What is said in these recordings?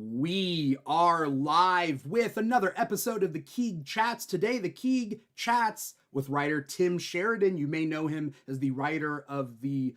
We are live with another episode of the Keeg Chats. Today, the Keeg Chats with writer Tim Sheridan. You may know him as the writer of the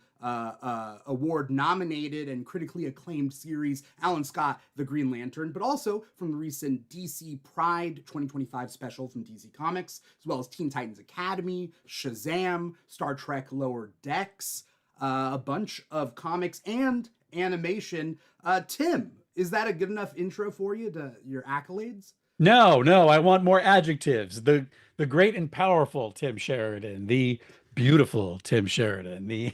award-nominated and critically acclaimed series Alan Scott, The Green Lantern, but also from the recent DC Pride 2025 special from DC Comics, as well as Teen Titans Academy, Shazam, Star Trek Lower Decks, a bunch of comics and animation. Tim, is that a good enough intro for you to your accolades? No, I want more adjectives. The great and powerful Tim Sheridan, the beautiful Tim Sheridan, the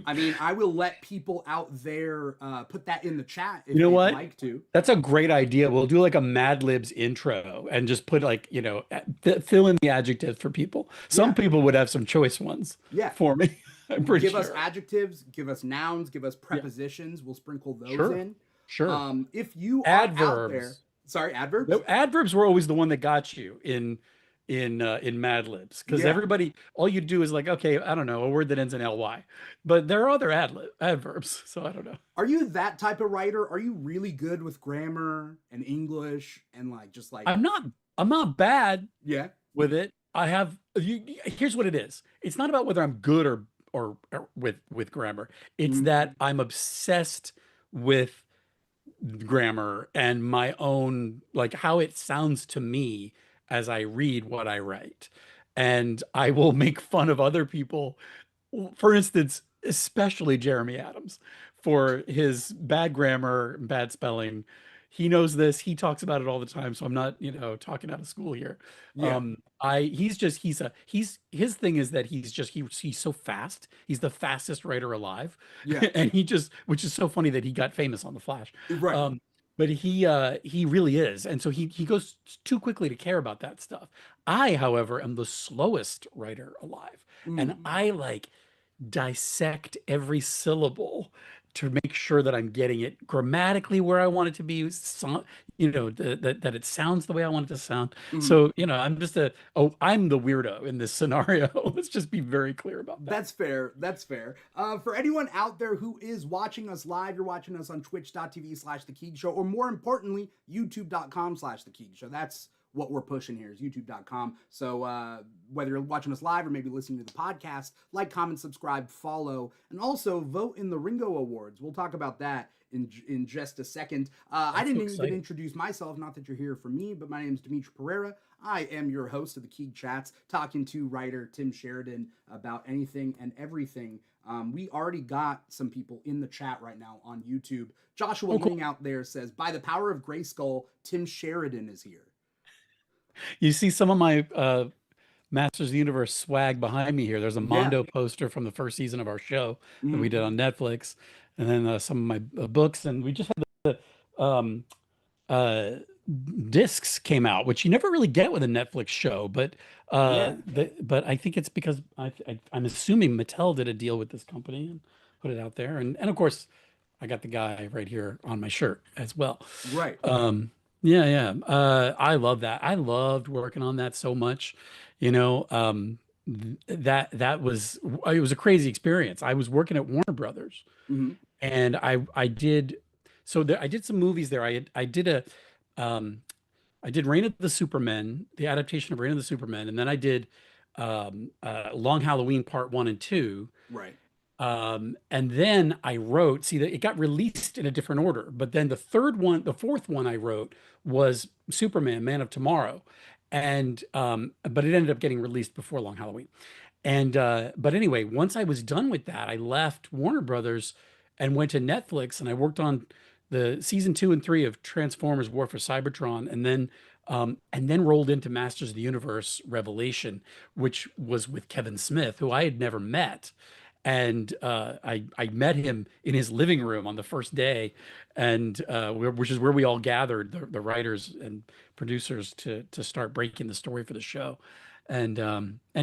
I mean, I will let people out there put that in the chat if You know they'd what? like to. That's a great idea. We'll do like a Mad Libs intro and just put like, fill in the adjectives for people. Yeah, Some people would have some choice ones yeah. for me. I'm pretty Give us sure. adjectives, give us nouns, give us Yeah, prepositions. We'll sprinkle those sure. in. Sure. If you are out there, Adverbs. sorry, adverbs? No, adverbs were always the one that got you in Mad Libs because Yeah. everybody all you do is like, okay, I don't know, a word that ends in ly, but there are other adverbs, so I don't know. Are you that type of writer? Are you really good with grammar and English and like just like, I'm not I'm not bad yeah? with it. Here's what it is. It's not about whether I'm good or with grammar. It's Mm, that I'm obsessed with grammar and my own, like, how it sounds to me as I read what I write. And I will make fun of other people, for instance, especially Jeremy Adams, for his bad grammar, bad spelling. He knows this. He talks about it all the time. So I'm not, talking out of school here. yeah, His thing is that he's so fast. He's the fastest writer alive. yeah, And which is so funny that he got famous on The Flash. right. Um, but he really is. And so he goes too quickly to care about that stuff. I, however, am the slowest writer alive. And Mm. I like dissect every syllable to make sure that I'm getting it grammatically where I want it to be, that it sounds the way I want it to sound. Mm. So, I'm the weirdo in this scenario. Let's just be very clear about that. That's fair. That's fair. For anyone out there who is watching us live, you're watching us on twitch.tv/The Keeg Show, or more importantly, youtube.com/The Keeg Show. That's what we're pushing here is youtube.com. So whether you're watching us live or maybe listening to the podcast, like, comment, subscribe, follow, and also vote in the Ringo Awards. We'll talk about that in just a second. I That's so didn't even exciting. introduce myself, not that you're here for me, but my name is Dimithri Perera. I am your host of the Keeg Chats, talking to writer Tim Sheridan about anything and everything. We already got some people in the chat right now on YouTube. Joshua Oh, Ling cool. out there says, by the power of Grayskull, Tim Sheridan is here. You see some of my Masters of the Universe swag behind me here. There's a Yeah. Mondo poster from the first season of our show that we Mm. did on Netflix, and then some of my books. And we just had the uh, discs came out, which you never really get with a Netflix show. Yeah. But I think it's because I'm assuming Mattel did a deal with this company and put it out there. And of course, I got the guy right here on my shirt as well. Right. Yeah, yeah. I love that. I loved working on that so much. You know, that was it was a crazy experience. I was working at Warner Brothers, Mm-hmm. and I did I did some movies there. Um I did Reign of the Supermen, the adaptation of Reign of the Supermen, and then I did Long Halloween Part 1 and 2. Right. And then I wrote, see that it got released in a different order, but then the fourth one I wrote was Superman, Man of Tomorrow. And but it ended up getting released before Long Halloween. And but anyway, once I was done with that, I left Warner Brothers and went to Netflix and I worked on the season 2 and 3 of Transformers War for Cybertron, and then rolled into Masters of the Universe Revelation, which was with Kevin Smith, who I had never met. And I met him in his living room on the first day, and which is where we all gathered, the writers and producers, to start breaking the story for the show, and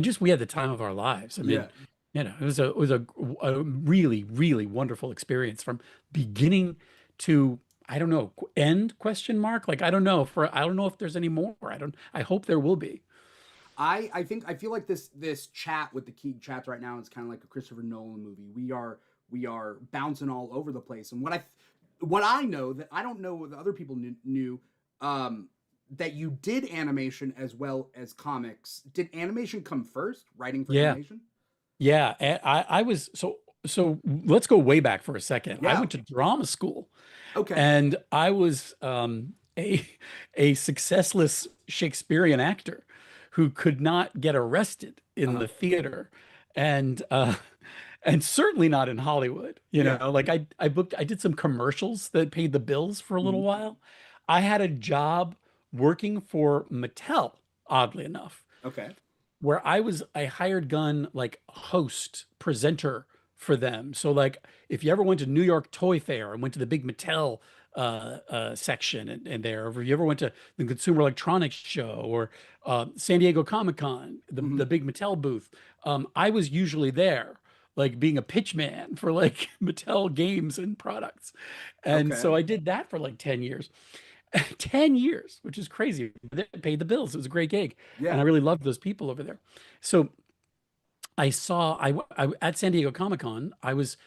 just we had the time of our lives. I mean, Yeah. it was a really really wonderful experience from beginning to, I don't know, end, question mark, like I don't know if there's any more. I hope there will be. I feel like this chat with the Keeg Chats right now is kind of like a Christopher Nolan movie. We are bouncing all over the place, and what what I know that I don't know what the other people knew, that you did animation as well as comics. Did animation come first? Writing for Yeah. animation? Yeah. I was so let's go way back for a second. I Yeah. went to drama school Okay. and I was a successless Shakespearean actor who could not get arrested in Uh-huh. the theater. And and certainly not in Hollywood. You Yeah. know, like I did some commercials that paid the bills for a little Mhm. while. I had a job working for Mattel, oddly enough, Okay. where I was a hired gun like host presenter for them. So like if you ever went to New York Toy Fair and went to the big Mattel section and there, or if you ever went to the Consumer Electronics Show or San Diego Comic-Con, Mhm. the big Mattel booth, I was usually there, like being a pitch man for like Mattel games and products. And Okay. so I did that for like 10 years. 10 years, which is crazy. They paid the bills. It was a great gig. And Yeah. I really loved those people over there. So I saw, I at San Diego Comic-Con, I was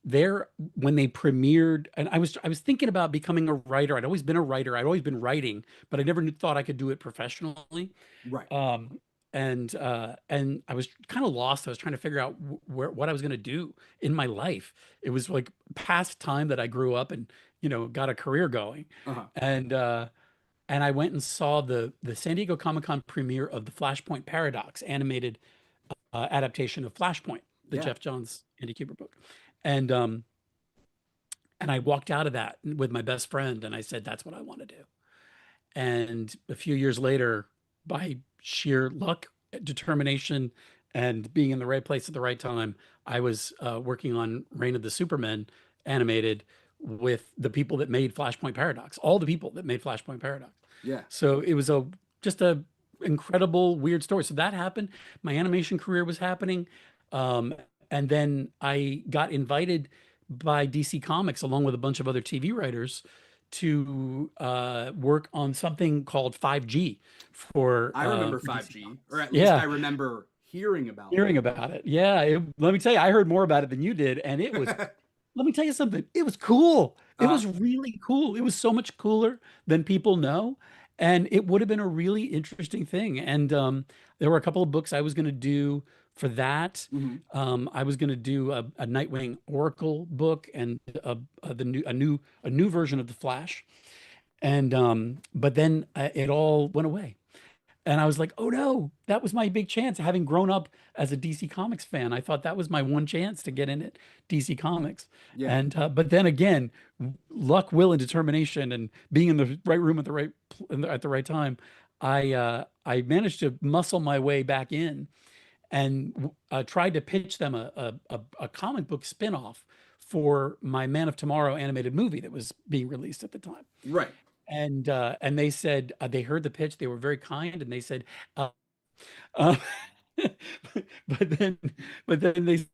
there when they premiered, and I was thinking about becoming a writer. I'd always been a writer. I'd always been writing, but I never thought I could do it professionally. Right. Um, and I was kind of lost. I was trying to figure out what I was going to do in my life. It was like past time that I grew up and, got a career going. Uh-huh. And and I went and saw the San Diego Comic-Con premiere of the Flashpoint Paradox animated adaptation of Flashpoint, the Yeah. Jeff Johns Andy Kubert book. And and I walked out of that with my best friend and I said, that's what I want to do. And a few years later, by sheer luck, determination, and being in the right place at the right time, I was working on Reign of the Supermen animated with the people that made Flashpoint Paradox, all the people that made Flashpoint Paradox. Yeah. So it was just a incredible weird story. So that happened. My animation career was happening. Um, and then I got invited by DC Comics along with a bunch of other TV writers to work on something called 5G I remember for DC 5G, or Comics. at least I Yeah, remember hearing about hearing about it. Yeah, let me tell you, I heard more about it than you did, and it was. it. Let me tell you something. It was cool. It uh, was really cool. It was so much cooler than people know, and it would have been a really interesting thing. And there were a couple of books I was going to do for that. mhm. I was going to do a Nightwing Oracle book and a new version of the Flash. And but then it all went away. And I was like, oh no, that was my big chance. Having grown up as a DC Comics fan, I thought that was my one chance to get in at DC Comics. Yeah. And but then again, luck, will, and determination, and being in the right room at the at the right time, I managed to muscle my way back in and tried to pitch them a comic book spinoff for my Man of Tomorrow animated movie that was being released at the time. Right. And they said they heard the pitch. They were very kind, and they said, uh, but then they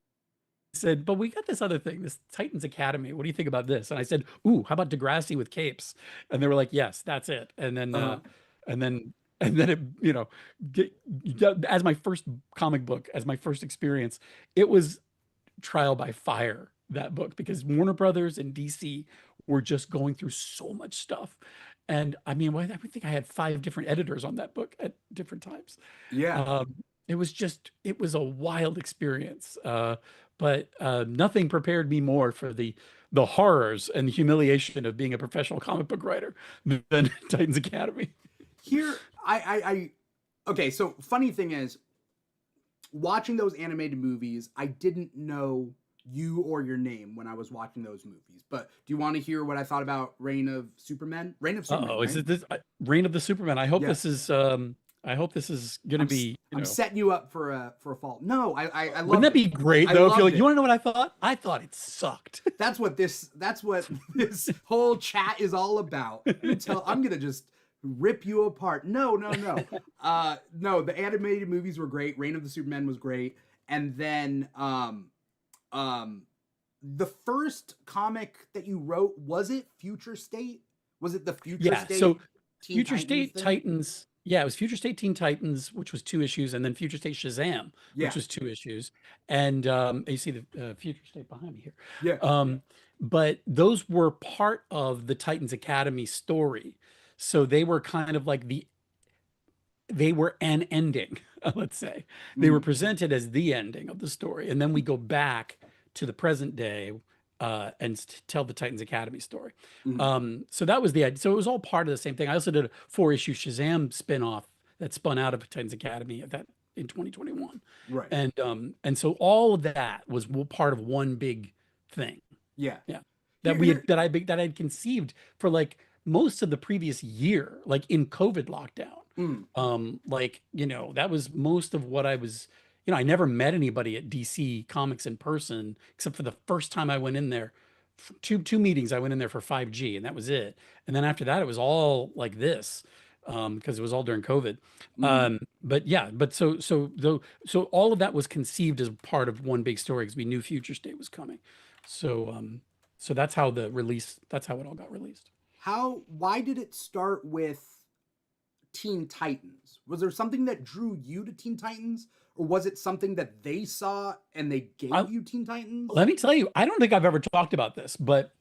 said, but we got this other thing, this Titans Academy. What do you think about this? And I said, ooh, how about Degrassi with capes? And they were like, yes, that's it. Uh-huh. And then and then it, get, as my first comic book, as my first experience, it was trial by fire, that book, because Warner Brothers and DC were just going through so much stuff. And I mean, I think I had 5 different editors on that book at different times. Yeah. It was a wild experience. But nothing prepared me more for the horrors and the humiliation of being a professional comic book writer than Titans Academy. Here, okay, so funny thing is, watching those animated movies, I didn't know you or your name when I was watching those movies. But do you want to hear what I thought about Reign of Superman? Reign of Superman, Oh, is right? it this Reign of the Superman? Yeah. I hope this is gonna be, I'm setting you up for a fall. No, I wouldn't loved that be it. great I though? If you're loved like, it. you want to know what I thought? I thought it sucked. That's what this whole chat is all about. I'm gonna just rip you apart. No. No, the animated movies were great. Reign of the Superman was great. And then the first comic that you wrote, was it Future State? Was it the Future Yeah, State so Teen Future Titans State thing? Titans, yeah, it was Future State Teen Titans, which was 2 issues, and then Future State Shazam, which Yeah. was 2 issues. And you see the Future State behind me here. Yeah. Um, but those were part of the Titans Academy story. So they were kind of like they were an ending, let's say. They were Mm, presented as the ending of the story. And then we go back to the present day and tell the Titans Academy story. mm, So that was the idea. So it was all part of the same thing. I also did a 4-issue Shazam spinoff that spun out of Titans Academy at that in 2021. right. And so all of that was part of one big thing. Yeah. Yeah. That Here, we had here. that I'd conceived for like most of the previous year, like in COVID lockdown. Mm, Like, that was most of what I was, I never met anybody at DC Comics in person, except for the first time I went in there. Two meetings I went in there for 5G, and that was it. And then after that, it was all like this, because it was all during COVID. mm. But yeah, so all of that was conceived as part of one big story because we knew Future State was coming. So that's how that's how it all got released. Why did it start with Teen Titans? Was there something that drew you to Teen Titans, or was it something that they saw and they I, gave you Teen Titans? Let me tell you, I don't think I've ever talked about this, but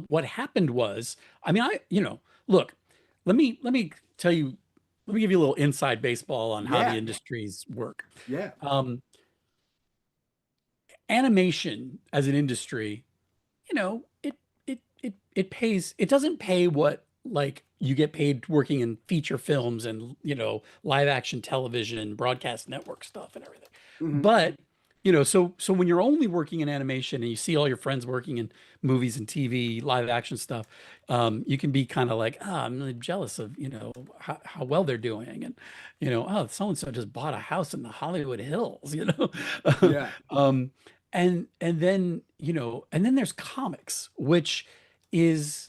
what happened was, I mean, look, let me tell you, let me give you a little inside baseball on how the Yeah, industries work. yeah. Um, Animation as an industry, it pays. It doesn't pay what like you get paid working in feature films and live action television and broadcast network stuff and everything. Hmm. But so when you're only working in animation and you see all your friends working in movies and TV, live action stuff, you can be kind of like, I'm really jealous of how well they're doing, and oh, so and so just bought a house in the Hollywood Hills, Yeah. um, and then there's comics, which is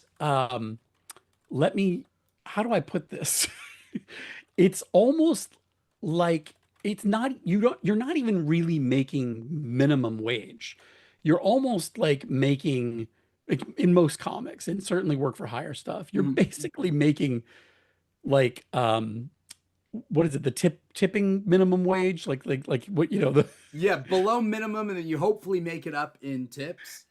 let me how do I put this? It's almost like it's not you're not even really making minimum wage. You're almost like making like in most comics and certainly work for hire stuff. You're Hmm. basically making like what is it, the tipping minimum wage? Like what the Yeah, below minimum, and then you hopefully make it up in tips.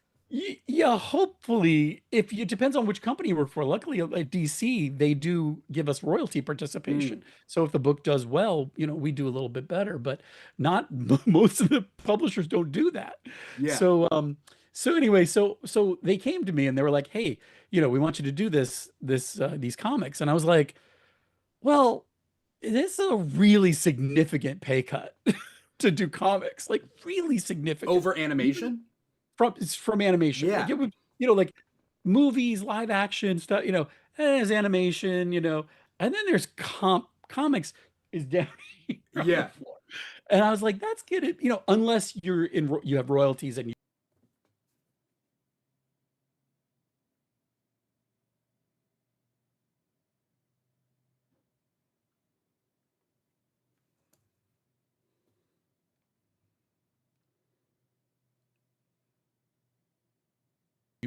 Yeah, hopefully, if it depends on which company you work for. Luckily, at DC, they do give us royalty Mm, participation. So if the book does well, we do a little bit better, but not most of the publishers don't do that. yeah. So anyway, so they came to me and they were like, "Hey, we want you to do these comics." And I was like, "Well, this is a really significant pay cut to do comics, like really significant." Over animation? It's from animation. Like Yeah. it would, like movies, live action stuff, there's animation, and then there's comics is down here on the Yeah. floor. And I was like, that's get it, unless you have royalties and you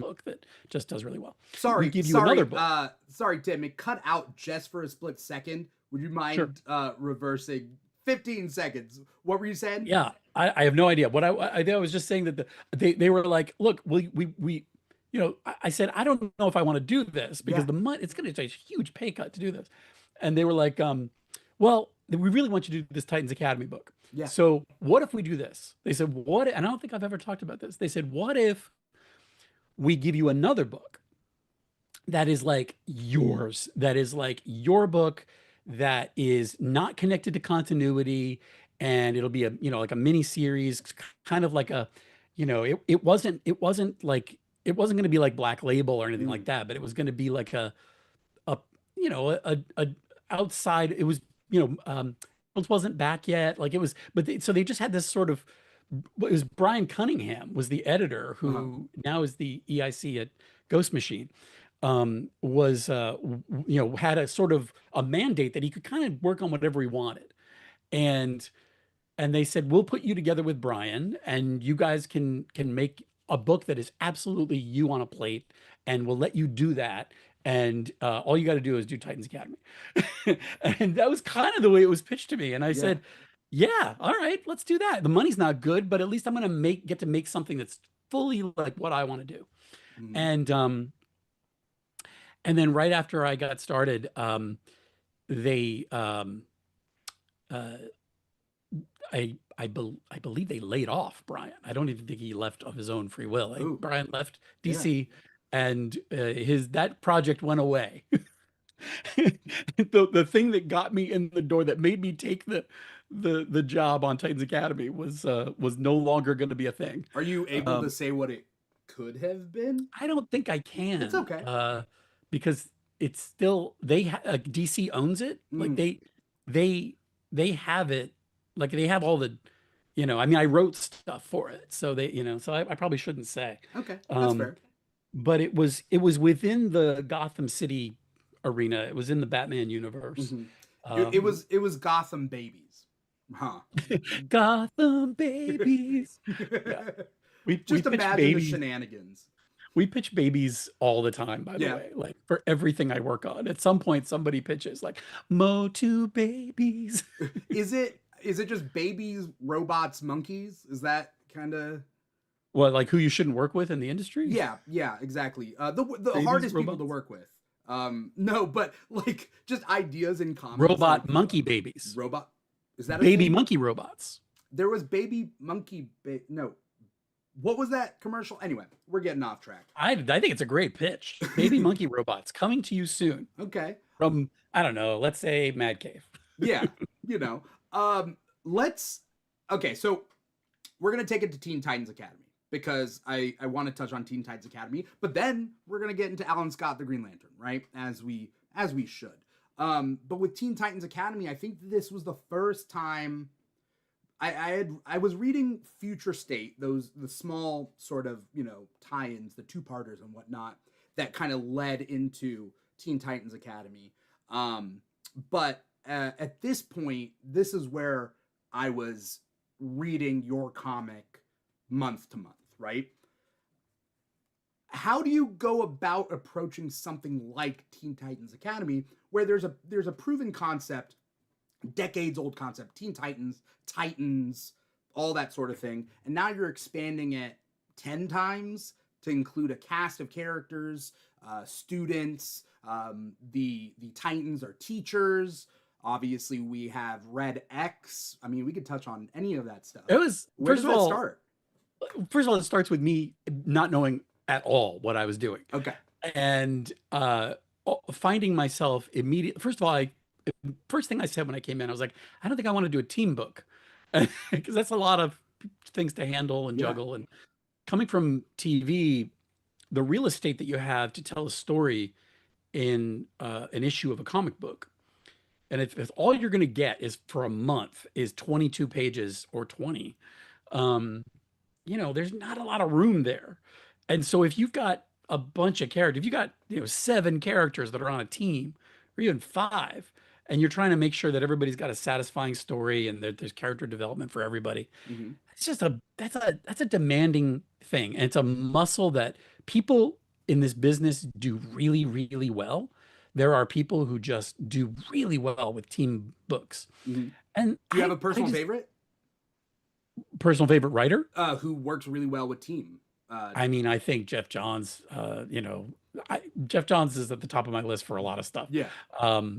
book that just does really well. We Sorry, give you another sorry, book. sorry, Tim. It cut out just for a split second. Would you Sure. mind reversing 15 seconds? What were you saying? Yeah, I have no idea. What I was just saying that they were like, look, I said, I don't know if I want to do this because Yeah, the money, it's going to take a huge pay cut to do this. And they were like, well, we really want you to do this Titans Academy book. yeah. So what if we do this? They said, what? And I don't think I've ever talked about this. They said, what if we give you another book that is like yours, that is like your book, that is not connected to continuity, and it'll be a like a mini series, kind of like a it wasn't going to be like Black Label or anything like Mm, that, but it was going to be like a a outside. It was it wasn't back yet, like it was, but so they just had this sort of, it was Brian Cunningham was the editor uh-huh. who now is the EIC at Ghost Machine, was had a sort of a mandate that he could kind of work on whatever he wanted. And they said, we'll put you together with Brian and you guys can make a book that is absolutely you on a plate, and we'll let you do that. And all you got to do is do Titans Academy. And that was kind of the way it was pitched to me. And I Yeah, said, yeah, all right, let's do that. The money's not good, but at least I'm going to get to make something that's fully like what I want to do. Mhm. And and then right after I got started, they uh I believe they laid off Brian. I don't even think he left of his own free will. Ooh, Brian left yeah. DC, and his that project went away. The thing that got me in the door, that made me take the job on Titans Academy, was no longer going to be a thing. Are you able to Um, say what it could have been? I don't think I It's can, okay. because it's still DC owns it. Like Mm, they they have it. Like they have all the, I mean, I wrote stuff for it, so so I probably shouldn't say. okay, that's Um, fair. but it was within the Gotham City arena. It was in the Batman universe. Hmm. It Um, was Gotham Babies, huh? Gotham babies. Yeah, we Just pitch imagine the babies. shenanigans. We pitch babies all the time, by the Yeah. way, like for everything I work on. At some point, somebody pitches like Motu babies. Is it just babies, robots, monkeys? Is that kind of? Well, like who you shouldn't work with in the industry? Yeah, yeah, exactly. The Babies, hardest people to robots, work with. No, but like just ideas in comics, like robot monkey babies, robot. Is that a baby thing? monkey robots. There was baby monkey. No, what was that commercial? Anyway, we're getting off track. I think it's a great pitch. Baby monkey robots coming to you soon Okay. from, I don't know, let's say Mad Cave. Yeah. You know. Let's. Okay, so we're gonna take it to Teen Titans Academy because I want to touch on Teen Titans Academy, but then we're gonna get into Alan Scott the Green Lantern, right? As we should. But with Teen Titans Academy, I think this was the first time I was reading Future State, the small sort of tie-ins, the two-parters and whatnot that kind of led into Teen Titans Academy. But at this point, this is where I was reading your comic month to month, right? How do you go about approaching something like Teen Titans Academy, where there's a proven concept, decades old concept, Teen Titans, Titans, all that sort of thing, and now you're expanding it 10 times to include a cast of characters, students. The Titans are teachers. Obviously, we have Red X. I mean, we could touch on any of that stuff. It was, Where does that start? first of all, it starts with me not knowing at all what I was doing. Okay. And finding myself immediately. First of all, first thing I said when I came in, I was like, I don't think I want to do a team book, because that's a lot of things to handle and Yeah. juggle. And coming from TV, the real estate that you have to tell a story in an issue of a comic book, and if all you're going to get is for a month is 22 pages or 20, um, there's not a lot of room there. And so if you've got a bunch of characters, if you got, 7 characters that are on a team, or even 5, and you're trying to make sure that everybody's got a satisfying story and that there's character development for everybody, Mm-hmm. it's just that's a demanding thing. And it's a muscle that people in this business do really, really well. There are people who just do really well with team books. Mm-hmm. And Do you have a I personal just favorite personal favorite writer? who works really well with team? I mean, I think Jeff Johns, Jeff Johns is at the top of my list for a lot of stuff. Yeah.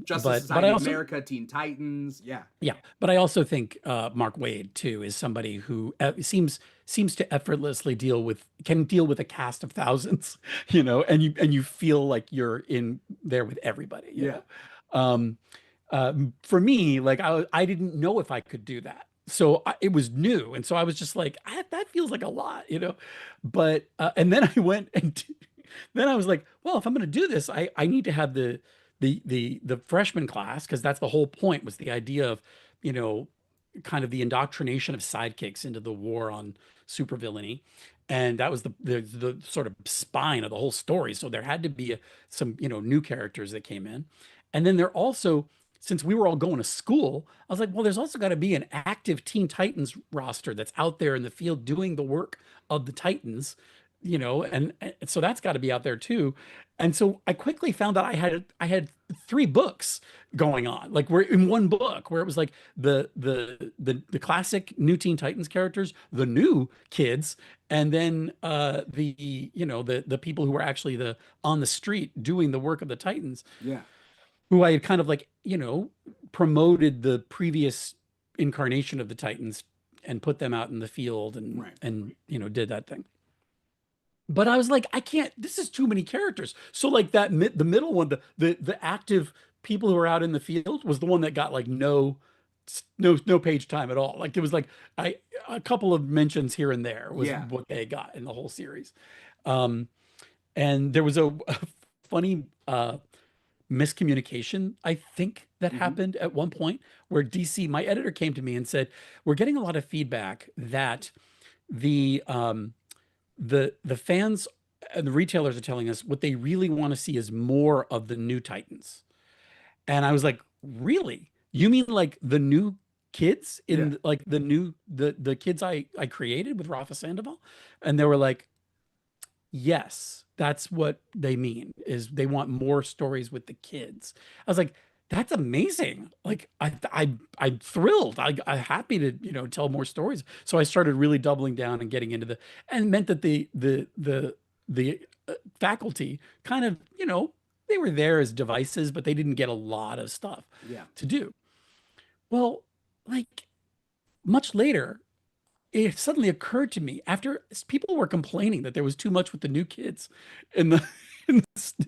Justice But I Society of also, America, Teen Titans. Yeah. yeah, but I also think Mark Waid too is somebody who seems to effortlessly can deal with a cast of thousands, and you feel like you're in there with everybody. Yeah. Um, for me, like I didn't know if I could do that. So it was new. And so I was just like, that feels like a lot. But, and then I went and then I was like, well, if I'm going to do this, I need to have the freshman class, because that's the whole point, was the idea of, kind of the indoctrination of sidekicks into the war on supervillainy. And that was the sort of spine of the whole story. So there had to be some, new characters that came in. And then there also, since we were all going to school, I was like, well, there's also got to be an active Teen Titans roster that's out there in the field doing the work of the Titans, and so that's got to be out there too. And so I quickly found out I had three books going on, like we're in one book where it was like the classic new Teen Titans characters, the new kids, and then the people who were actually the on the street doing the work of the Titans, Yeah. who I had kind of like, promoted the previous incarnation of the Titans and put them out in the field and Right. did that thing. But I was like, I can't, this is too many characters. So like the middle one, the active people who are out in the field was the one that got like no page time at all. Like it was like a couple of mentions here and there was Yeah. what they got in the whole series. Um, and there was a funny miscommunication, I think, that Hmm. happened at one point where DC, my editor came to me and said, we're getting a lot of feedback that the the fans and the retailers are telling us what they really want to see is more of the new Titans. And I was like, really? You mean like the new kids Yeah. in like the kids I created with Rafa Sandoval? And they were like, yes, that's what they mean, is they want more stories with the kids. I was like, that's amazing. Like I'm thrilled. I'm happy to, tell more stories. So I started really doubling down and getting into and meant that the faculty kind of, they were there as devices, but they didn't get a lot of stuff Yeah. to do. Well, like much later, it suddenly occurred to me after people were complaining that there was too much with the new kids in the in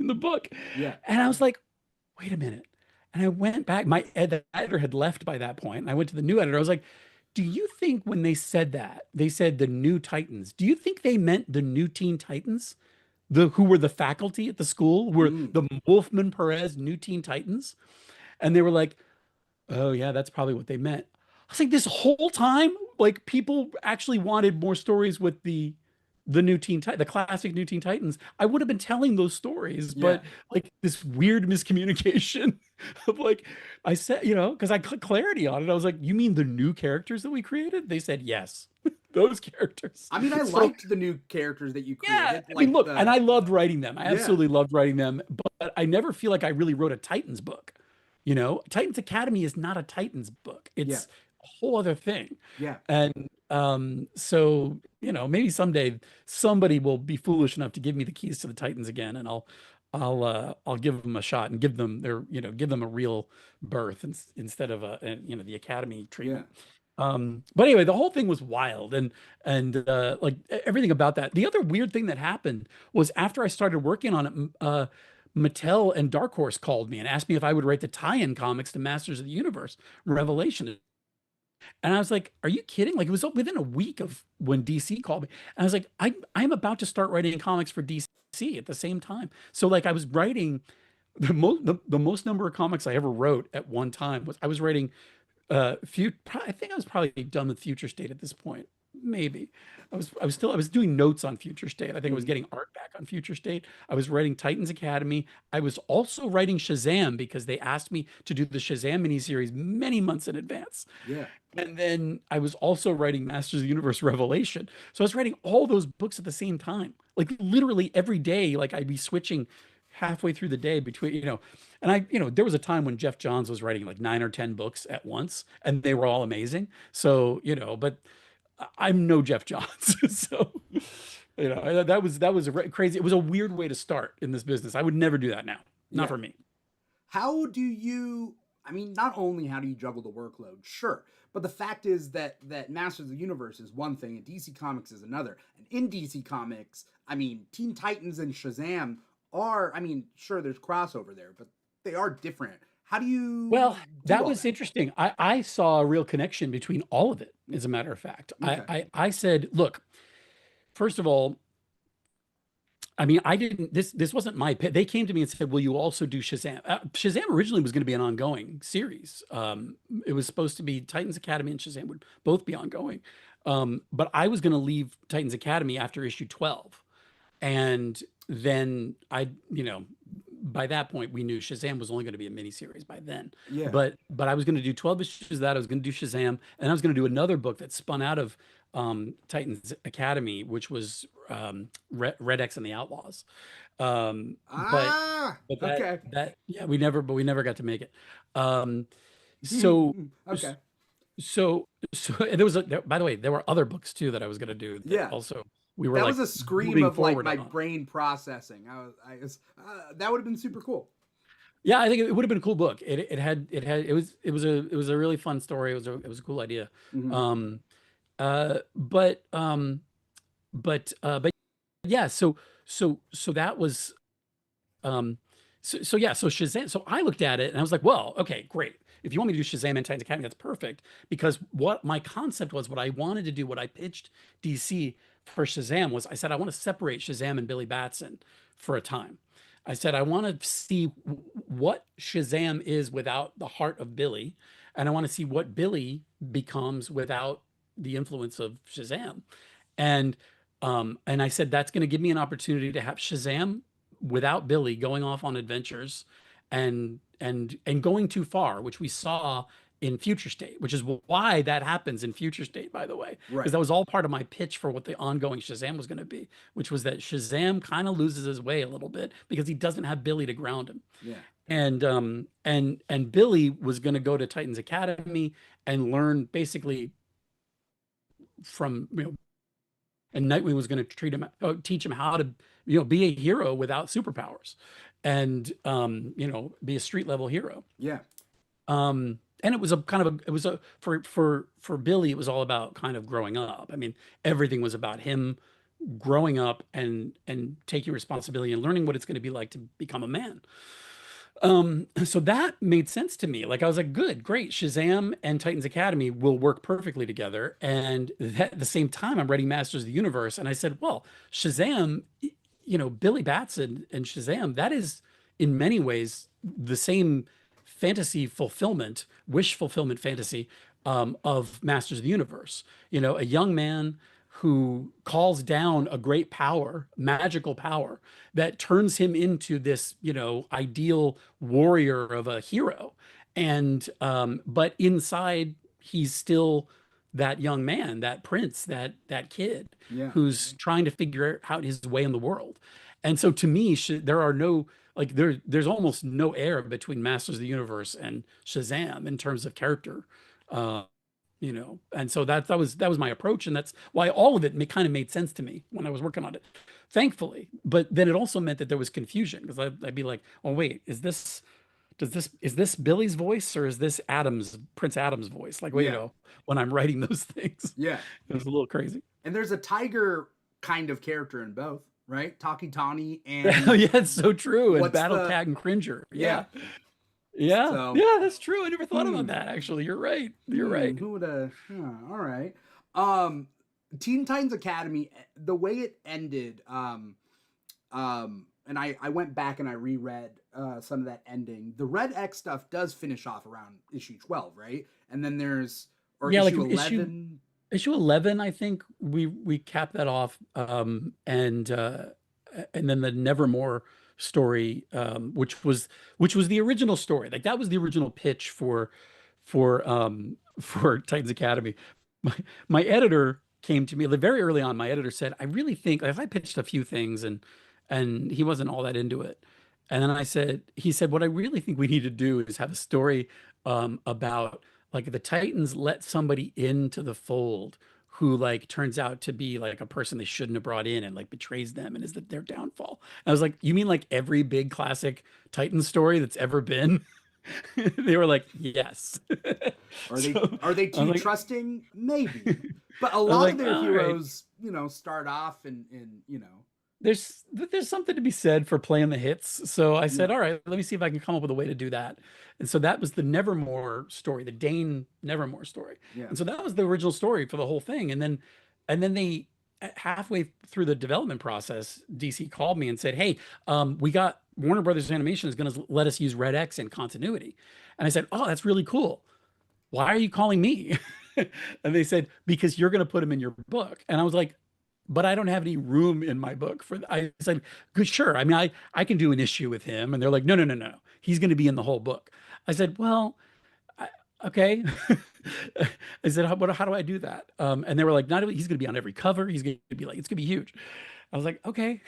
the book, Yeah. and I was like, wait a minute. And I went back. The editor had left by that point, and I went to the new editor. I was like, do you think when they said that, they said the new Titans, do you think they meant the new Teen Titans? The who were the faculty at the school were Mm. the Wolfman Perez new Teen Titans? And they were like, oh yeah, that's probably what they meant. I was like, this whole time, like people actually wanted more stories with the classic new Teen Titans. I would have been telling those stories, Yeah. but like this weird miscommunication of like I said, because I clicked clarity on it. I was like, you mean the new characters that we created? They said yes, those characters. I mean, I So liked the new characters that you yeah, created, I mean, like look, and I loved writing them. I yeah. absolutely loved writing them, but I never feel like I really wrote a Titans book. Titans Academy is not a Titans book. Yeah. It's a whole other thing. Yeah. And so, maybe someday somebody will be foolish enough to give me the keys to the Titans again, and I'll give them a shot and give them a real birth instead of the Academy Yeah. treatment. But anyway, the whole thing was wild and like everything about that. The other weird thing that happened was after I started working on it, Mattel and Dark Horse called me and asked me if I would write the tie-in comics to Masters of the Universe Revelation. And I was like, are you kidding? Like it was within a week of when DC called me. And I was like, I'm about to start writing comics for DC at the same time. So like I was writing the most number of comics I ever wrote at one time was I was writing I think I was probably done with Future State at this point. Maybe I was doing notes on Future State. I think I was Mhm. getting art back on Future State. I was writing Titans Academy. I was also writing Shazam because they asked me to do the Shazam miniseries many months in advance. Yeah. And then I was also writing Masters of the Universe Revelation. So I was writing all those books at the same time. Like literally every day, like I'd be switching halfway through the day between, and there was a time when Jeff Johns was writing like 9 or 10 books at once, and they were all amazing. So, but I'm no Jeff Johns. So, that was crazy. It was a weird way to start in this business. I would never do that now. Not Yeah. for me. How do you, I mean, not only how do you juggle the workload, sure, but the fact is that Masters of the Universe is one thing and DC Comics is another. And in DC Comics, I mean, Teen Titans and Shazam are, I mean, sure, there's crossover there, but they are different. How do Well, you do that all was that? interesting. I saw a real connection between all of it, as a matter of fact. Okay. I said, look, first of all, I mean, I didn't. This wasn't my pick. They came to me and said, "Will you also do Shazam?" Shazam originally was going to be an ongoing series. It was supposed to be Titans Academy and Shazam would both be ongoing. But I was going to leave Titans Academy after issue 12, and then by that point we knew Shazam was only going to be a miniseries by then. Yeah. But I was going to do 12 issues of that. I was going to do Shazam, and I was going to do another book that spun out of Titans Academy, which was Red X and the Outlaws. But Ah, that okay. yeah, we never got to make it. Um, so Okay. so and there was by the way, there were other books too that I was going to do that Yeah. also we were That was like a scream moving of like forward my on. brain processing. That would have been super cool. Yeah, I think it would have been a cool book. It was a really fun story. It was a cool idea. Hmm. Um, uh, but um, but yeah, so that was um, so yeah, so Shazam. So I looked at it and I was like, well, okay, great. If you want me to do Shazam and Titans Academy, that's perfect. Because what my concept was, what I wanted to do, what I pitched DC for Shazam was, I said I want to separate Shazam and Billy Batson for a time. I said I want to see what Shazam is without the heart of Billy, and I want to see what Billy becomes without the influence of Shazam. And and I said that's going to give me an opportunity to have Shazam without Billy going off on adventures and going too far, which we saw in Future State, which is why that happens in Future State, by the way, because Right. that was all part of my pitch for what the ongoing Shazam was going to be, which was that Shazam kind of loses his way a little bit because he doesn't have Billy to ground him. Yeah. And Billy was going to go to Titans Academy and learn basically from and Nightwing was going to teach him how to be a hero without superpowers, and be a street level hero. Yeah. And it was a kind of a it was a for Billy, it was all about kind of growing up. I mean, everything was about him growing up and taking responsibility and learning what it's going to be like to become a man. So that made sense to me. Like I was like, good, great. Shazam and Titans Academy will work perfectly together. And at the same time, I'm writing Masters of the Universe. And I said, well, Shazam, Billy Batson and Shazam, that is in many ways the same fantasy fulfillment, wish fulfillment fantasy of Masters of the Universe. A young man who calls down a great power, magical power, that turns him into this, ideal warrior of a hero. And but inside, he's still that young man, that prince, that kid Yeah. who's trying to figure out his way in the world. And so to me, there are no like there's almost no air between Masters of the Universe and Shazam in terms of character. Uh, and so that was my approach, and that's why all of it kind of made sense to me when I was working on it, thankfully. But then it also meant that there was confusion because I'd be like, oh wait, is this Billy's voice or is this Prince Adam's voice? Like, well, Yeah. when I'm writing those things, Yeah. it was a little crazy. And there's a tiger kind of character in both, right? Taki Tani and Yeah, it's so true. And what's Battle the Tag and Cringer, yeah. So yeah, that's true. I never thought about hmm, that. Actually, you're right. You're right. who would all right. Teen Titans Academy, the way it ended, and I went back and I reread some of that ending. The Red X stuff does finish off around issue 12, right? And then there's or Yeah, like issue 11. issue 11, I think we capped that off, and then the Nevermore story, which was the original story. Like that was the original pitch for Titans Academy. My my editor came to me very early on. My editor said, I really think like, I pitched a few things and he wasn't all that into it. And then he said, what I really think we need to do is have a story about like the Titans let somebody into the fold who like turns out to be like a person they shouldn't have brought in and like betrays them and is their downfall. And I was like, you mean like every big classic Titan story that's ever been? They were like, yes. So Are they I'm too like, trusting? Maybe. But a I was lot of like, their all right. heroes, start off and There's something to be said for playing the hits. So I said, yeah. all right, let me see if I can come up with a way to do that. And so that was the Nevermore story, the Dane Nevermore story. Yeah. And so that was the original story for the whole thing. And then they halfway through the development process, DC called me and said, hey, we got Warner Brothers Animation is going to let us use Red X in continuity. And I said, oh, that's really cool. Why are you calling me? And they said, because you're going to put him in your book. And I was like, but I don't have any room in my book for I said, good, sure. I mean, I can do an issue with him. And they're like, no, no, no, no. He's going to be in the whole book. I said, well, okay. I said, how do I do that? And they were like, not only he's going to be on every cover, he's going to be like, it's going to be huge. I was like, okay.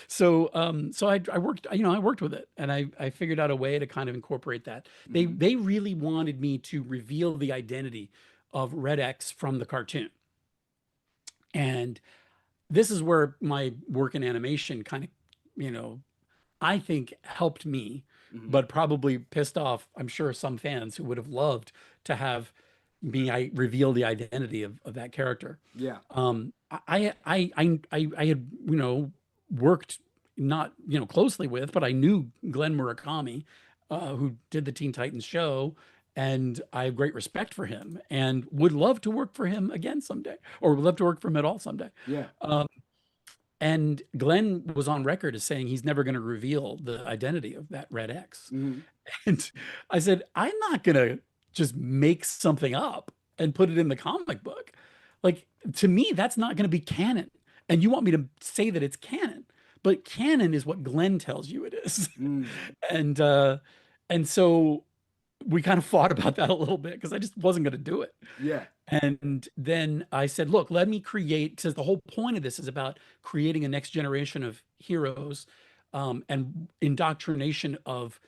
So I worked, I worked with it, and I figured out a way to kind of incorporate that. Mm-hmm. They really wanted me to reveal the identity of Red X from the cartoon. And this is where my work in animation kind of, you know, I think helped me, Mm-hmm. but probably pissed off, I'm sure, some fans who would have loved to have I reveal the identity of that character. Yeah. I had, worked not, closely with, but I knew Glenn Murakami, who did the Teen Titans show, and I have great respect for him and would love to work for him again someday, or would love to work for him at all someday. Yeah. And Glenn was on record as saying he's never going to reveal the identity of that Red X. Mm-hmm. And I said, I'm not going to just make something up and put it in the comic book. Like, to me, that's not going to be canon. And you want me to say that it's canon, but canon is what Glenn tells you it is. Mm. And and so we kind of fought about that a little bit because I just wasn't going to do it. Yeah. And then I said, look, let me create, because the whole point of this is about creating a next generation of heroes, and indoctrination of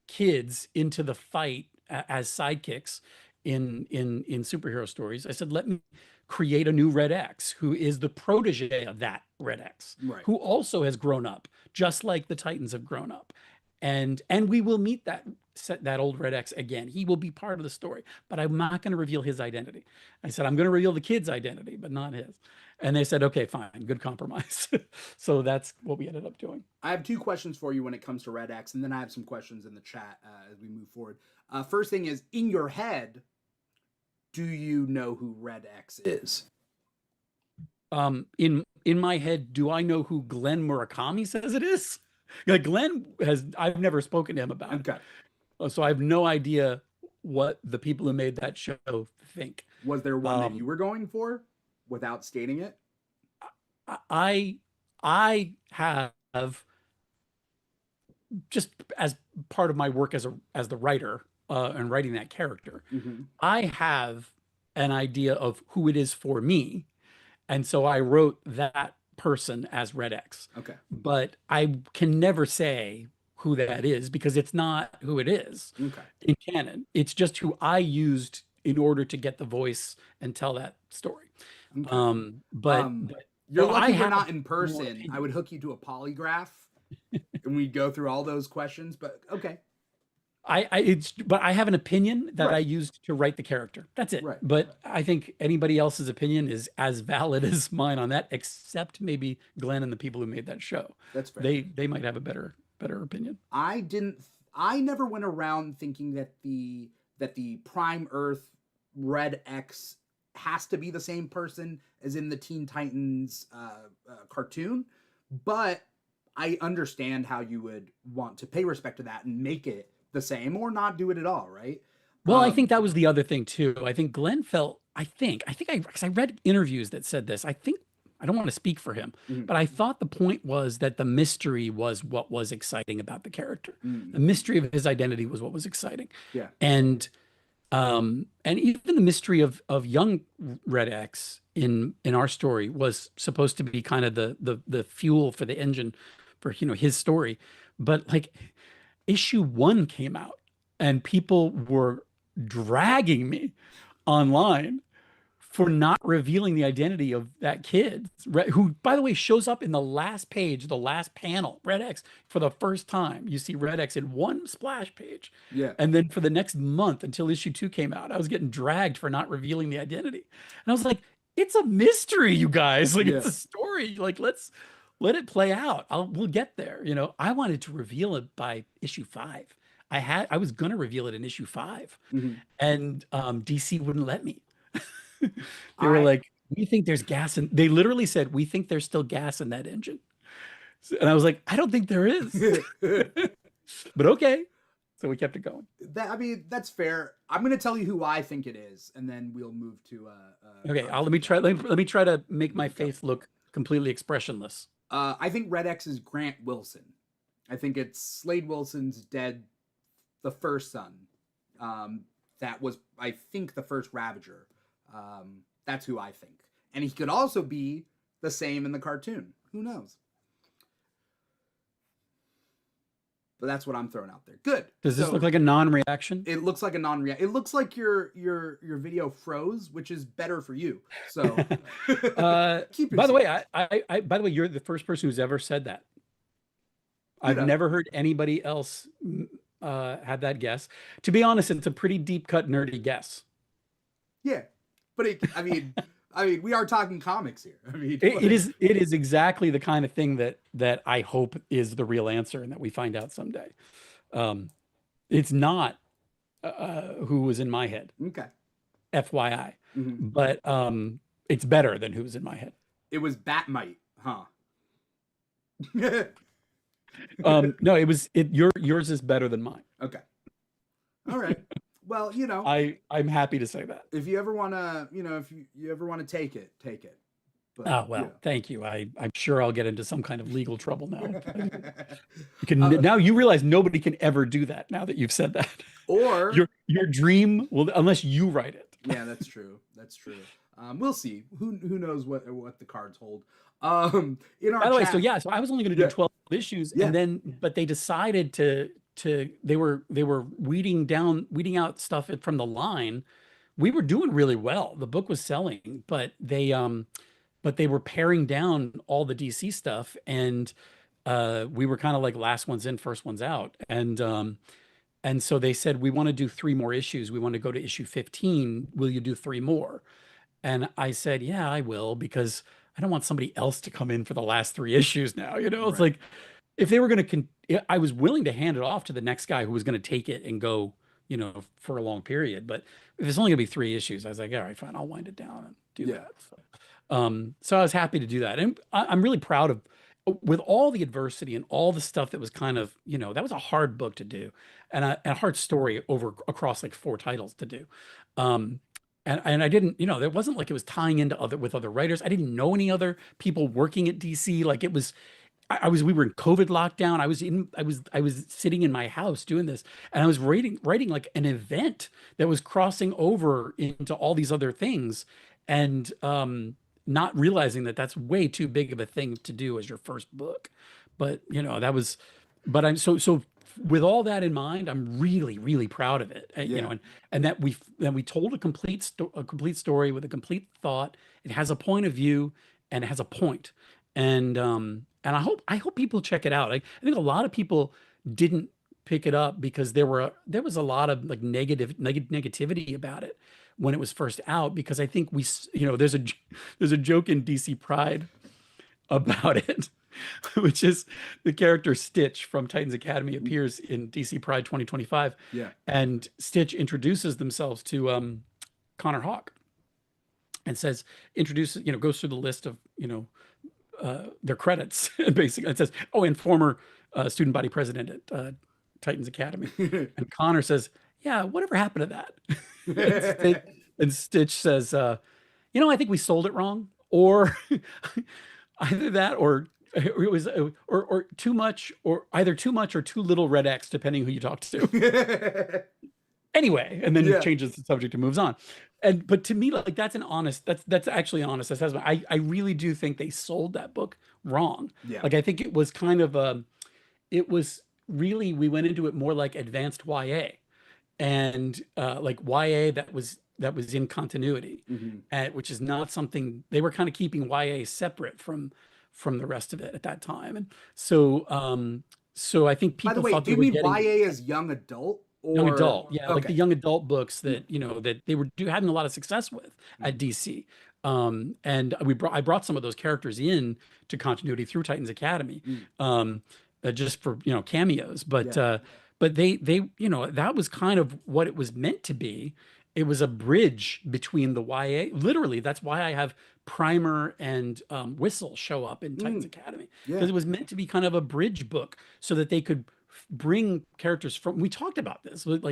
kids into the fight as sidekicks in superhero stories. I said, let me create a new Red X who is the protege of that Red X, Right. who also has grown up, just like the Titans have grown up. And we will meet that old Red X again. He will be part of the story, but I'm not going to reveal his identity. I said, I'm going to reveal the kid's identity, but not his. And they said, okay, fine, good compromise. So that's what we ended up doing. I have two questions for you when it comes to Red X, and then I have some questions in the chat as we move forward. First thing is, in your head, do you know who Red X is? In my head, do I know who Glenn Murakami says it is? Like, I've never spoken to him about it. Okay. So I have no idea what the people who made that show think. Was there one that you were going for without stating it? I have, just as part of my work as the writer, and writing that character, Mm-hmm. I have an idea of who it is for me. And so I wrote that person as Red X. Okay. But I can never say who that is because it's not who it is Okay. in canon. It's just who I used in order to get the voice and tell that story. Okay. But You're so lucky I we're have not in more person. opinion. I would hook you to a polygraph and we'd go through all those questions, but okay. But I have an opinion that I Right. used to write the character. That's it. Right. But I think anybody else's opinion is as valid as mine on that, except maybe Glenn and the people who made that show. That's fair. They might have a better opinion. I never went around thinking that the Prime Earth Red X has to be the same person as in the Teen Titans cartoon, but I understand how you would want to pay respect to that and make it the same or not do it at all, right? Well, I think that was the other thing too. I think Glenn felt, because I read interviews that said this. I don't want to speak for him, Mhm. but I thought the point was that the mystery was what was exciting about the character. Mm. The mystery of his identity was what was exciting. Yeah. And even the mystery of young Red X in our story was supposed to be kind of the fuel for the engine for, his story. But like, issue 1 came out and people were dragging me online for not revealing the identity of that kid, who, by the way, shows up in the last page, the last panel, Red X, for the first time. You see Red X in one splash page. Yeah. And then for the next month until issue 2 came out, I was getting dragged for not revealing the identity. And I was like, it's a mystery, you guys. Like, it's a story. Like, let's let it play out. We'll get there. I wanted to reveal it by issue 5. I was going to reveal it in issue 5. Mm-hmm. And DC wouldn't let me. They were like, we think there's gas in, they literally said, we think there's still gas in that engine. And I was like, I don't think there is. But okay. So we kept it going. That's fair. I'm going to tell you who I think it is, and then we'll move to okay, let me try to make my face look completely expressionless. I think Red X is Grant Wilson. I think it's Slade Wilson's dead, the first son. That was, I think, the first Ravager. That's who I think. And he could also be the same in the cartoon. Who knows? But that's what I'm throwing out there. Good. Does this look like a non-reaction? It looks like a non-react. It looks like your video froze, which is better for you. So keep by the way, by the way, you're the first person who's ever said that. I've never heard anybody else have that guess. To be honest, it's a pretty deep cut nerdy guess. Yeah, but I mean, we are talking comics here. I mean, it is exactly the kind of thing that I hope is the real answer and that we find out someday. It's not who was in my head. Okay. FYI. But it's better than who was in my head. It was Batmite, huh? No, yours is better than mine. Okay. All right. Well, I'm happy to say that. If you ever want to, if you ever want to take it. But, oh, well, thank you. I'm sure I'll get into some kind of legal trouble now. Now you realize nobody can ever do that now that you've said that. Or your dream will, unless you write it. Yeah, that's true. That's true. We'll see. Who knows what the cards hold. In our By the way, so I was only going to do 12 issues, but they decided they were weeding out stuff from the line. We were doing really well. The book was selling, but they were paring down all the DC stuff, and we were kind of like last ones in, first ones out. And so they said, we want to do 3 more issues. We want to go to issue 15. Will you do 3 more? And I said, yeah, I will, because I don't want somebody else to come in for the last 3 issues now. It's like, if they were going to, I was willing to hand it off to the next guy who was going to take it and go, for a long period. But if it's only going to be 3 issues, I was like, all right, fine, I'll wind it down and do that. So I was happy to do that. And I'm really proud of, with all the adversity and all the stuff that was kind of, that was a hard book to do, and a hard story across like 4 titles to do. And I didn't, it wasn't like it was tying into with other writers. I didn't know any other people working at DC. Like it was, we were in COVID lockdown. I was sitting in my house doing this, and I was writing like an event that was crossing over into all these other things, and not realizing that that's way too big of a thing to do as your first book. But I'm so with all that in mind, I'm really, really proud of it. And that we told a complete story with a complete thought. It has a point of view and it has a point. And I hope people check it out. I think a lot of people didn't pick it up because there was a lot of like negativity about it when it was first out, because I think there's a joke in DC Pride about it, which is the character Stitch from Titans Academy appears in DC Pride 2025. Yeah. And Stitch introduces themselves to Connor Hawke and goes through the list of, their credits. And basically it says, and former student body president at Titans Academy. And Connor says, yeah, whatever happened to that? And Stitch says, I think we sold it wrong, or either that, or it was, or too much, or either too much or too little red X, depending who you talk to. Anyway, and then changes the subject and moves on. But to me, like that's actually an honest assessment. I really do think they sold that book wrong. Yeah. Like I think it was kind of it was really, we went into it more like advanced YA, and like YA that was in continuity, which is not something they were kind of keeping YA separate from the rest of it at that time. And so I think people. By the way, do you mean YA as young adult? Young adult, yeah, okay. Like the young adult books that that they were having a lot of success with at DC. And I brought some of those characters in to continuity through Titans Academy, just for cameos. But they that was kind of what it was meant to be. It was a bridge between the YA. Literally, that's why I have Primer and Whistle show up in Titans Academy, because it was meant to be kind of a bridge book so that they could bring characters from. We talked about this with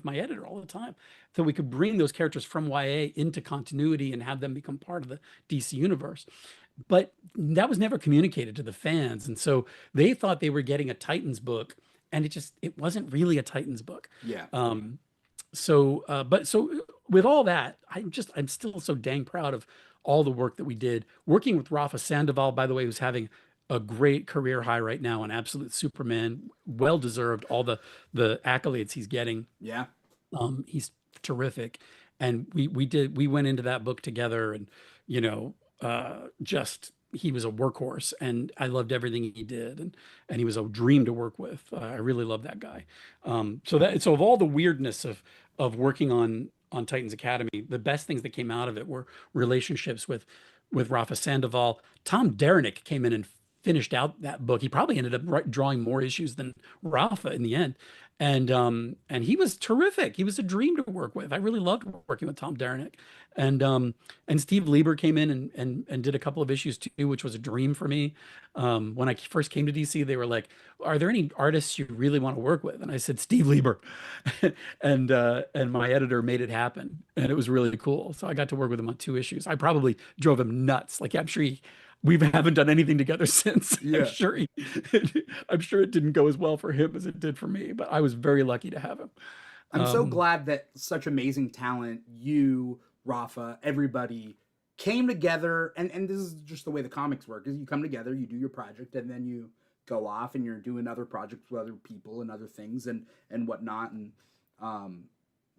my editor all the time, so we could bring those characters from YA into continuity and have them become part of the DC universe. But that was never communicated to the fans, and so they thought they were getting a Titans book, and it wasn't really a Titans book. Yeah. so with all that, I'm still so dang proud of all the work that we did. Working with Rafa Sandoval, by the way, who's having a great career high right now on Absolute Superman, well deserved all the accolades he's getting. Yeah. He's terrific. And we went into that book together, and you know, just he was a workhorse, and I loved everything he did, and he was a dream to work with. I really love that guy. So of all the weirdness of working on Titans Academy, the best things that came out of it were relationships with Rafa Sandoval. Tom Derenick came in and finished out that book. He probably ended up drawing more issues than Rafa in the end. And he was terrific. He was a dream to work with. I really loved working with Tom Derenick. And Steve Lieber came in and did a couple of issues too, which was a dream for me. When I first came to DC, they were like, "Are there any artists you really want to work with?" And I said, "Steve Lieber," and my editor made it happen, and it was really cool. So I got to work with him on 2 issues. I probably drove him nuts. Like I'm sure we haven't done anything together since. Yeah. I'm sure it didn't go as well for him as it did for me, but I was very lucky to have him. I'm so glad that such amazing talent, you, Rafa, everybody came together. And this is just the way the comics work, is you come together, you do your project, and then you go off and you're doing other projects with other people and other things and whatnot. And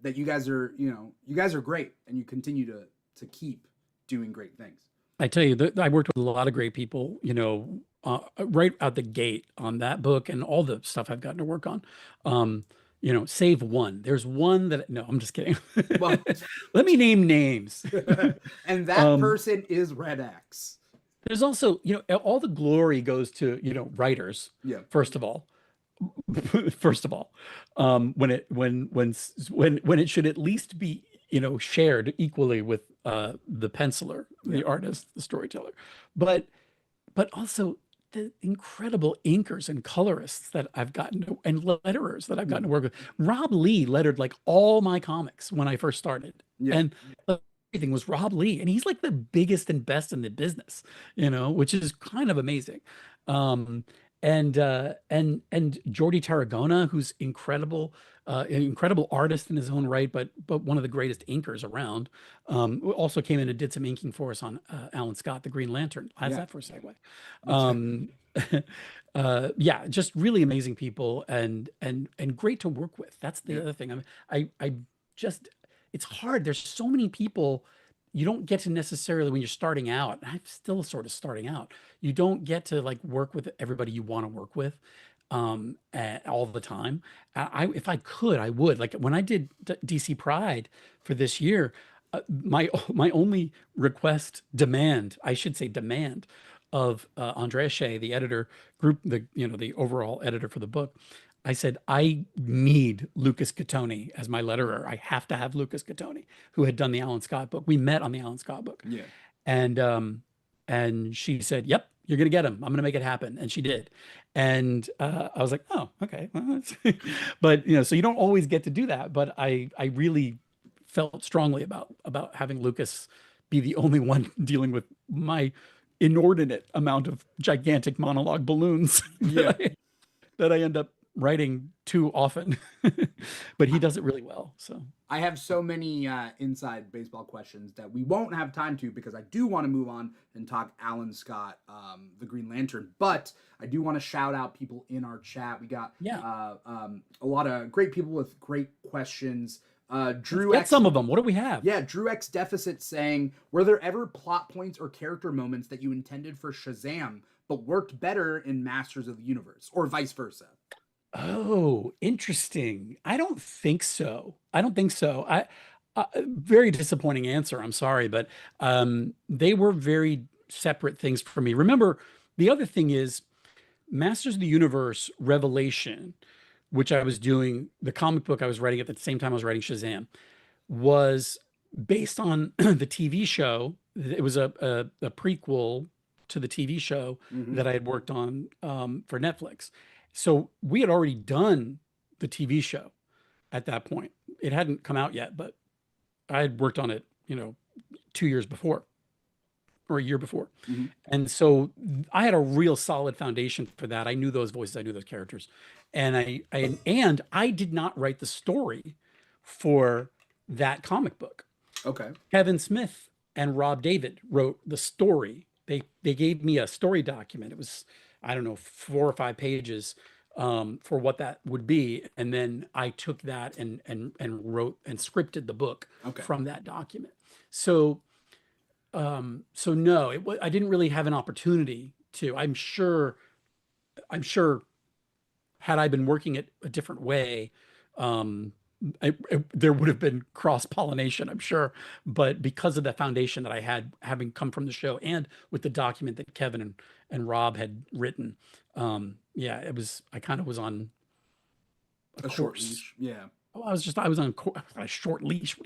that you guys are, you guys are great, and you continue to keep doing great things. I tell you, I worked with a lot of great people, right out the gate on that book and all the stuff I've gotten to work on. Save one. There's one that, no, I'm just kidding. Well, let me name names. And that person is Red X. There's also, all the glory goes to, writers. Yeah. First of all, when it should at least be, shared equally with the penciler, the artist, the storyteller, but also the incredible inkers and colorists that I've gotten to, and letterers that I've gotten to work with. Rob Lee lettered like all my comics when I first started, and everything was Rob Lee, and he's like the biggest and best in the business, which is kind of amazing. And Jordi Tarragona, who's incredible, an incredible artist in his own right, but one of the greatest inkers around. Also came in and did some inking for us on Alan Scott, the Green Lantern. How's that for a segue? Just really amazing people and great to work with. That's the other thing. I just, it's hard. There's so many people. You don't get to necessarily, when you're starting out, and I'm still sort of starting out, you don't get to like work with everybody you want to work with all the time. If I could, I would. Like when I did DC Pride for this year, my only demand of Andrea Shea, the editor group, the overall editor for the book, I said, I need Lucas Catoni as my letterer. I have to have Lucas Catoni, who had done the Alan Scott book. We met on the Alan Scott book. Yeah. And she said, yep, you're going to get him. I'm going to make it happen. And she did. And I was like, oh, okay. Well, but, so you don't always get to do that. But I really felt strongly about having Lucas be the only one dealing with my inordinate amount of gigantic monologue balloons that I end up writing too often. But he does it really well. So I have so many inside baseball questions that we won't have time to, because I do want to move on and talk Alan Scott, the Green Lantern. But I do want to shout out people in our chat. We got a lot of great people with great questions. Drew X, some of them. What do we have? Yeah, Drew X Deficit saying, were there ever plot points or character moments that you intended for Shazam but worked better in Masters of the Universe, or vice versa? Oh, interesting. I don't think so. I very disappointing answer. I'm sorry, but they were very separate things for me. Remember, the other thing is Masters of the Universe Revelation, which I was doing, the comic book I was writing at the same time I was writing Shazam, was based on the TV show. It was a prequel to the TV show that I had worked on for Netflix. So we had already done the TV show at that point. It hadn't come out yet, but I had worked on it, 2 years before or a year before. And so I had a real solid foundation for that. I knew those voices, I knew those characters. And I did not write the story for that comic book. Okay. Kevin Smith and Rob David wrote the story. They gave me a story document. It was, I don't know, 4 or 5 pages for what that would be, and then I took that and wrote and scripted the book Okay. from that document. So so no, I didn't really have an opportunity to. I'm sure had I been working it a different way, um, there would have been cross pollination, I'm sure. But because of the foundation that I had, having come from the show, and with the document that Kevin and Rob had written, yeah, I kind of was on a short course. leash. Yeah. Oh, I was on a short leash.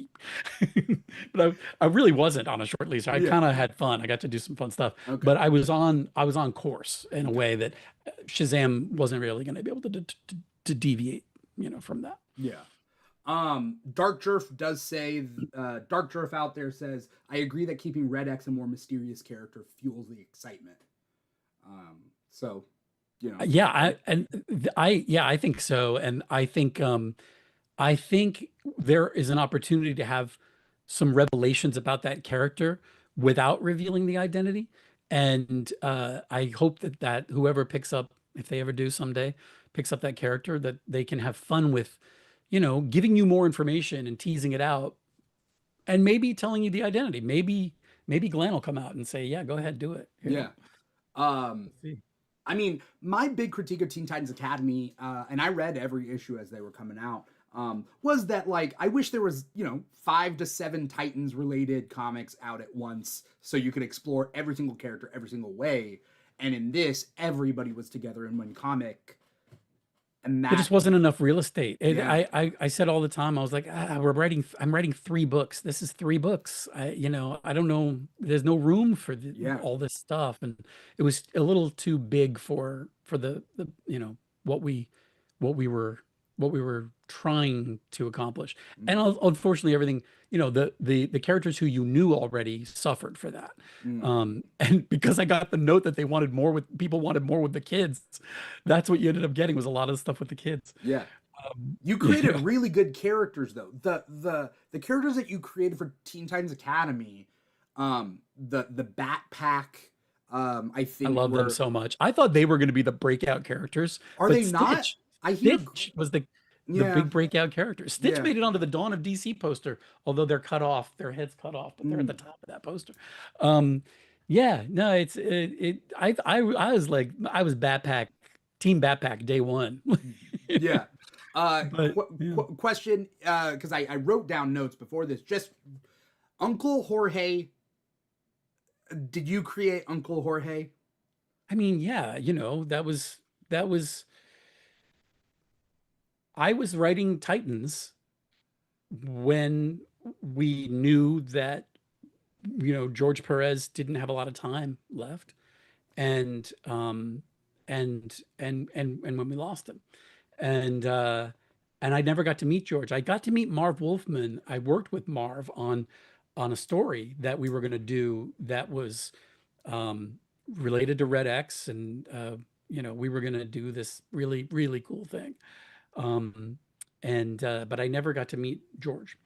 But I really wasn't on a short leash. I Yeah. kind of had fun. I got to do some fun stuff. Okay. But I was on course in a way that Shazam wasn't really going to be able to deviate, from that. Yeah. Dark Jerf does say, Dark Jerf out there says, I agree that keeping Red X a more mysterious character fuels the excitement. So, Yeah, I think so. And I think there is an opportunity to have some revelations about that character without revealing the identity. And I hope that whoever picks up, if they ever do someday, picks up that character, that they can have fun with, giving you more information and teasing it out, and maybe telling you the identity. Maybe Glenn will come out and say, "Yeah, go ahead, do it." yeah. Let's see. I mean, my big critique of Teen Titans Academy, and I read every issue as they were coming out, was that, like, I wish there was, 5 to 7 Titans related comics out at once so you could explore every single character every single way. And in this, everybody was together in one comic. And There just wasn't enough real estate. Yeah. I said all the time, I was like, I'm writing 3 books. This is 3 books. I don't know. There's no room for all this stuff. And it was a little too big for the what we were trying to accomplish. And unfortunately, everything, the characters who you knew already suffered for that. And because I got the note that people wanted more with the kids, that's what you ended up getting, was a lot of stuff with the kids. Yeah. You created really good characters, though. The characters that you created for Teen Titans Academy, the Bat Pack, I think I love them so much. I thought they were going to be the breakout characters. Are they not? I hear Stitch was the big breakout character. Stitch made it onto the Dawn of DC poster, although they're cut off, their heads cut off, but they're at the top of that poster. Yeah, no, I was like, I was Team Batpack day one. Yeah. Question, because I wrote down notes before this. Just Uncle Jorge. Did you create Uncle Jorge? I mean, yeah, that was. I was writing Titans when we knew that, George Perez didn't have a lot of time left, and when we lost him, and I never got to meet George. I got to meet Marv Wolfman. I worked with Marv on a story that we were going to do that was related to Red X, and we were going to do this really, really cool thing. But I never got to meet George.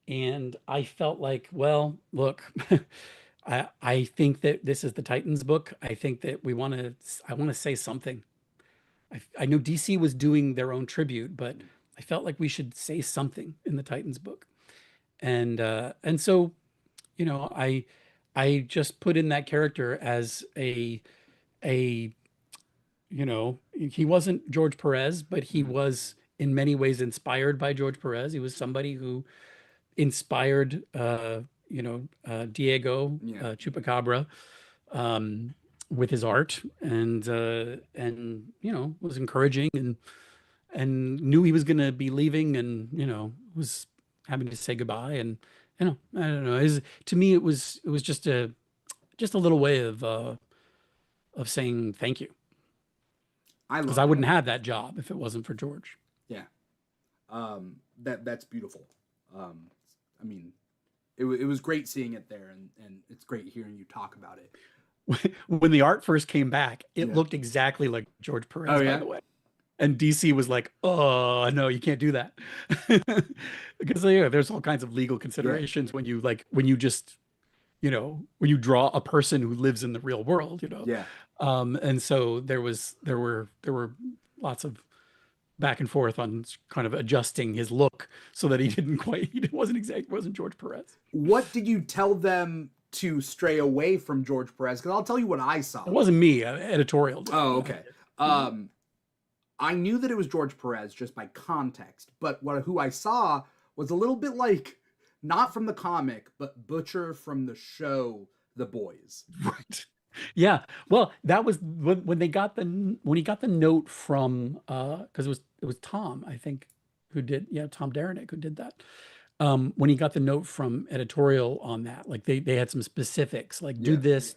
And I felt like, well, look, I think that this is the Titans book. I think that I want to say something. I know DC was doing their own tribute, but I felt like we should say something in the Titans book. And so, I just put in that character as he wasn't George Perez, but he was in many ways inspired by George Perez. He was somebody who inspired, Diego Chupacabra with his art, and was encouraging, and knew he was going to be leaving, and was having to say goodbye, and I don't know. To me, it was just a little way of saying thank you. Because I wouldn't have that job if it wasn't for George. Yeah. That's beautiful. I mean, it was great seeing it there, and it's great hearing you talk about it. When the art first came back, it looked exactly like George Perez, by the way. And DC was like, oh no, you can't do that. Because there's all kinds of legal Yeah. considerations when you when you just, when you draw a person who lives in the real world. Yeah. And so there were lots of back and forth on kind of adjusting his look so that he didn't quite, wasn't George Perez. What did you tell them to stray away from George Perez? Because I'll tell you what I It saw. wasn't me, editorial did. Oh, okay. I knew that it was George Perez just by context, but who I saw was a little bit like not from the comic, but Butcher from the show The Boys. Right. Yeah. Well, that was when he got the note from because it was Tom, I think, who did, yeah, Tom Derenick who did that. When he got the note from editorial on that, like they had some specifics, like do Yeah. this,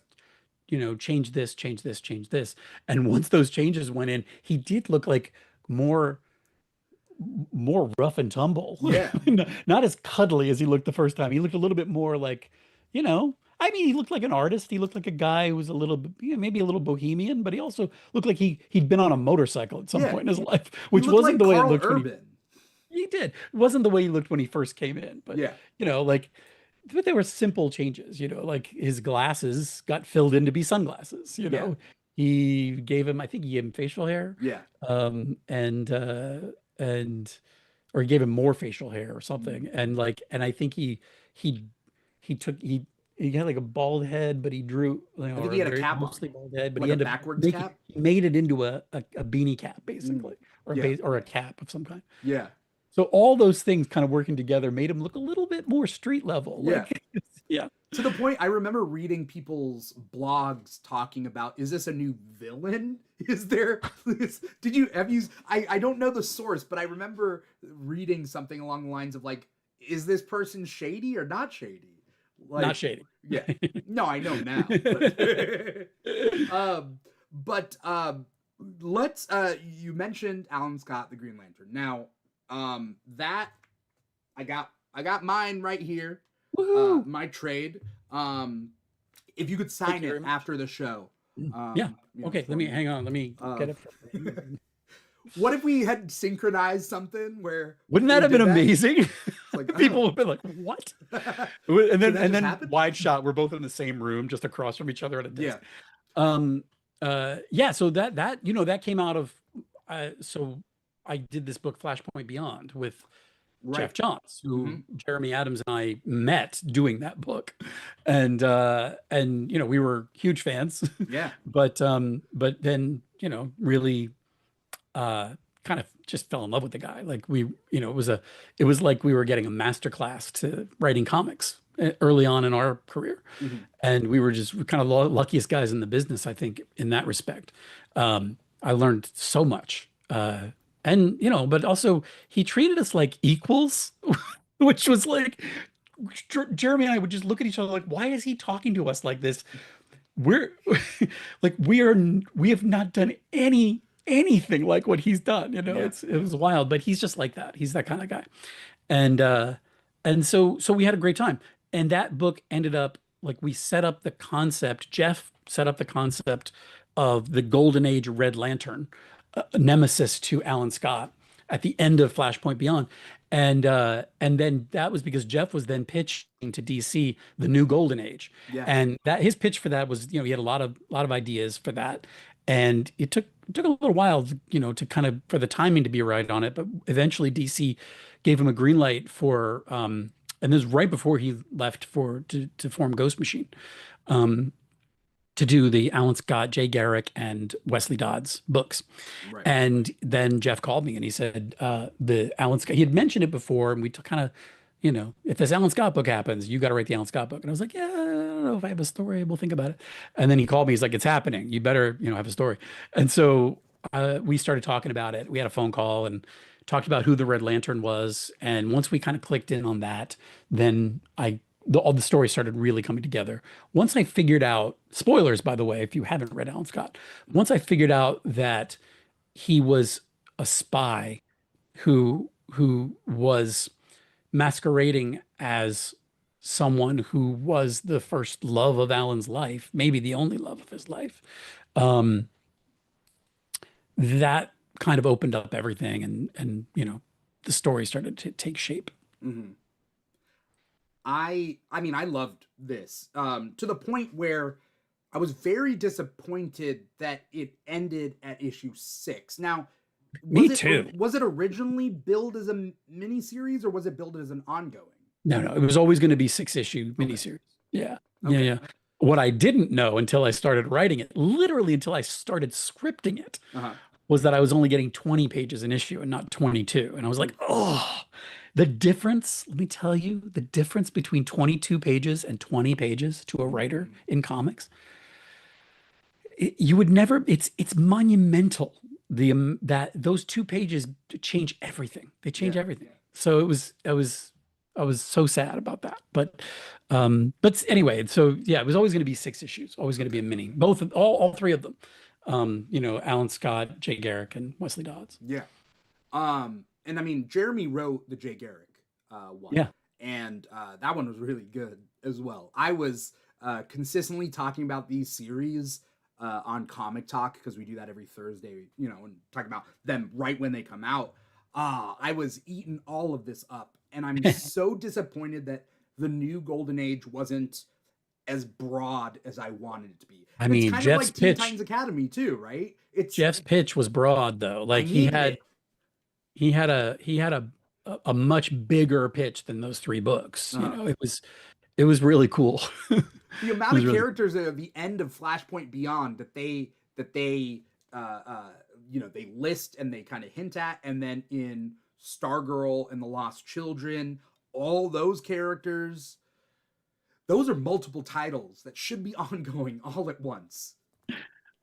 change this, change this, change this. And once those changes went in, he did look like more rough and tumble. Yeah. Not as cuddly as he looked the first time. He looked a little bit more like, I mean, he looked like an artist. He looked like a guy who was a little bit, maybe a little bohemian, but he also looked like he'd been on a motorcycle at some Yeah. point in his life, He which looked wasn't like the way it Carl looked when Urban. he did. It wasn't the way he looked when he first came in, but Yeah. like, but they were simple changes, like his glasses got filled in to be sunglasses, Yeah. I think he gave him facial hair, Yeah. and or he gave him more facial hair or something. Mm. And I think he he had like a bald head, but he drew, I think or he a had a very cap on, mostly bald head, but like he a ended up backwards cap. he made it into a beanie cap basically, or Yeah. or a cap of some kind. Yeah. So all those things kind of working together made him look a little bit more street level. Yeah. Like, yeah. To the point, I remember reading people's blogs talking about, is this a new villain? Is there this? I don't know the source, but I remember reading something along the lines of like, is this person shady or not shady? Like, Not shady. Yeah. No, I know now. But let's you mentioned Alan Scott, the Green Lantern. Now, that I got mine right here. Woohoo! My trade. If you could sign it after the show. Yeah. Okay, let me hang on. Let me get it. What if we had synchronized something where Wouldn't that have been amazing? Like, people would have been like, what? And then happen? wide shot, we're both in the same room, just across from each other at a desk. Yeah. So that came out of so I did this book Flashpoint Beyond with Jeff Johns, who Jeremy Adams and I met doing that book, and we were huge fans. Yeah. But then really kind of just fell in love with the guy. Like it was like we were getting a master class to writing comics early on in our career. And we were just kind of luckiest guys in the business, I think, in that respect. I learned so much. And but also he treated us like equals, which was like Jeremy and I would just look at each other like, why is he talking to us like this? We're like we have not done anything like what he's done. It was wild, but he's just like that. He's that kind of guy. And so we had a great time. And that book ended up like we set up the concept. Jeff set up the concept of the Golden Age Red Lantern, nemesis to Alan Scott at the end of Flashpoint Beyond. And then that was because Jeff was then pitching to DC the new Golden Age. Yeah. And that his pitch for that was, he had a lot of ideas for that. And it took a little while, to kind of for the timing to be right on it. But eventually DC gave him a green light for and this was right before he left to form Ghost Machine. To do the Alan Scott, Jay Garrick, and Wesley Dodds books. Right. And then Jeff called me and he said, the Alan Scott, he had mentioned it before, and we kind of, if this Alan Scott book happens, you got to write the Alan Scott book. And I was like, yeah, I don't know if I have a story. We'll think about it. And then he called me. He's like, it's happening. You better, have a story. And so we started talking about it. We had a phone call and talked about who the Red Lantern was. And once we kind of clicked in on that, then all the stories started really coming together. Once I figured out, spoilers, by the way, if you haven't read Alan Scott, once I figured out that he was a spy who was masquerading as someone who was the first love of Alan's life, maybe the only love of his life, that kind of opened up everything, and the story started to take shape. Hmm. I mean, I loved this to the point where I was very disappointed that it ended at issue 6. Now, Me too. was it originally billed as a miniseries or was it billed as an ongoing? No, no, it was always going to be 6 issue Okay. miniseries. Yeah, yeah, Okay. yeah. What I didn't know until I started writing it, literally until I started scripting it, Uh-huh. was that I was only getting 20 pages an issue and not 22. And I was like, oh, the difference, let me tell you, the difference between 22 pages and 20 pages to a writer in comics, you would never, it's monumental. That those 2 pages change everything. They change Yeah. everything. So I was so sad about that. But anyway, so yeah, it was always going to be 6 issues, always going to be a mini, both of all three of them. Alan Scott, Jay Garrick, and Wesley Dodds. Yeah. And I mean, Jeremy wrote the Jay Garrick one. Yeah. And that one was really good as well. I was consistently talking about these series on Comic Talk because we do that every Thursday, and talk about them right when they come out. I was eating all of this up, and I'm so disappointed that the new Golden Age wasn't as broad as I wanted it to be. I And it's mean, kind of like Teen Titans Academy too, right? Jeff's pitch was broad though. I Like needed it. he had a much bigger pitch than those 3 books. It was really cool. The It amount was of really characters at the end of Flashpoint Beyond that they they list and they kind of hint at, and then in Stargirl and the Lost Children, all those characters, those are multiple titles that should be ongoing all at once.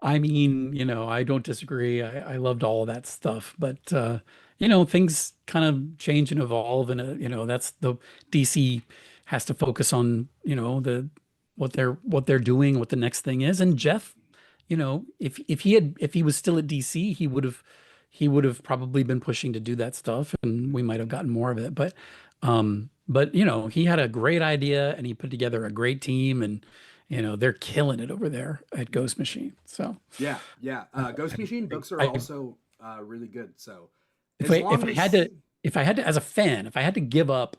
I mean, I don't disagree. I loved all of that stuff, but things kind of change and evolve, and that's the DC has to focus on, what they're doing, what the next thing is. And Jeff, if he was still at DC, he would have probably been pushing to do that stuff, and we might have gotten more of it. But he had a great idea, and he put together a great team, and they're killing it over there at Ghost Machine. So Yeah, yeah. Ghost Machine books are I, also really good. So if as I if long I as had to if I had to as a fan, if I had to give up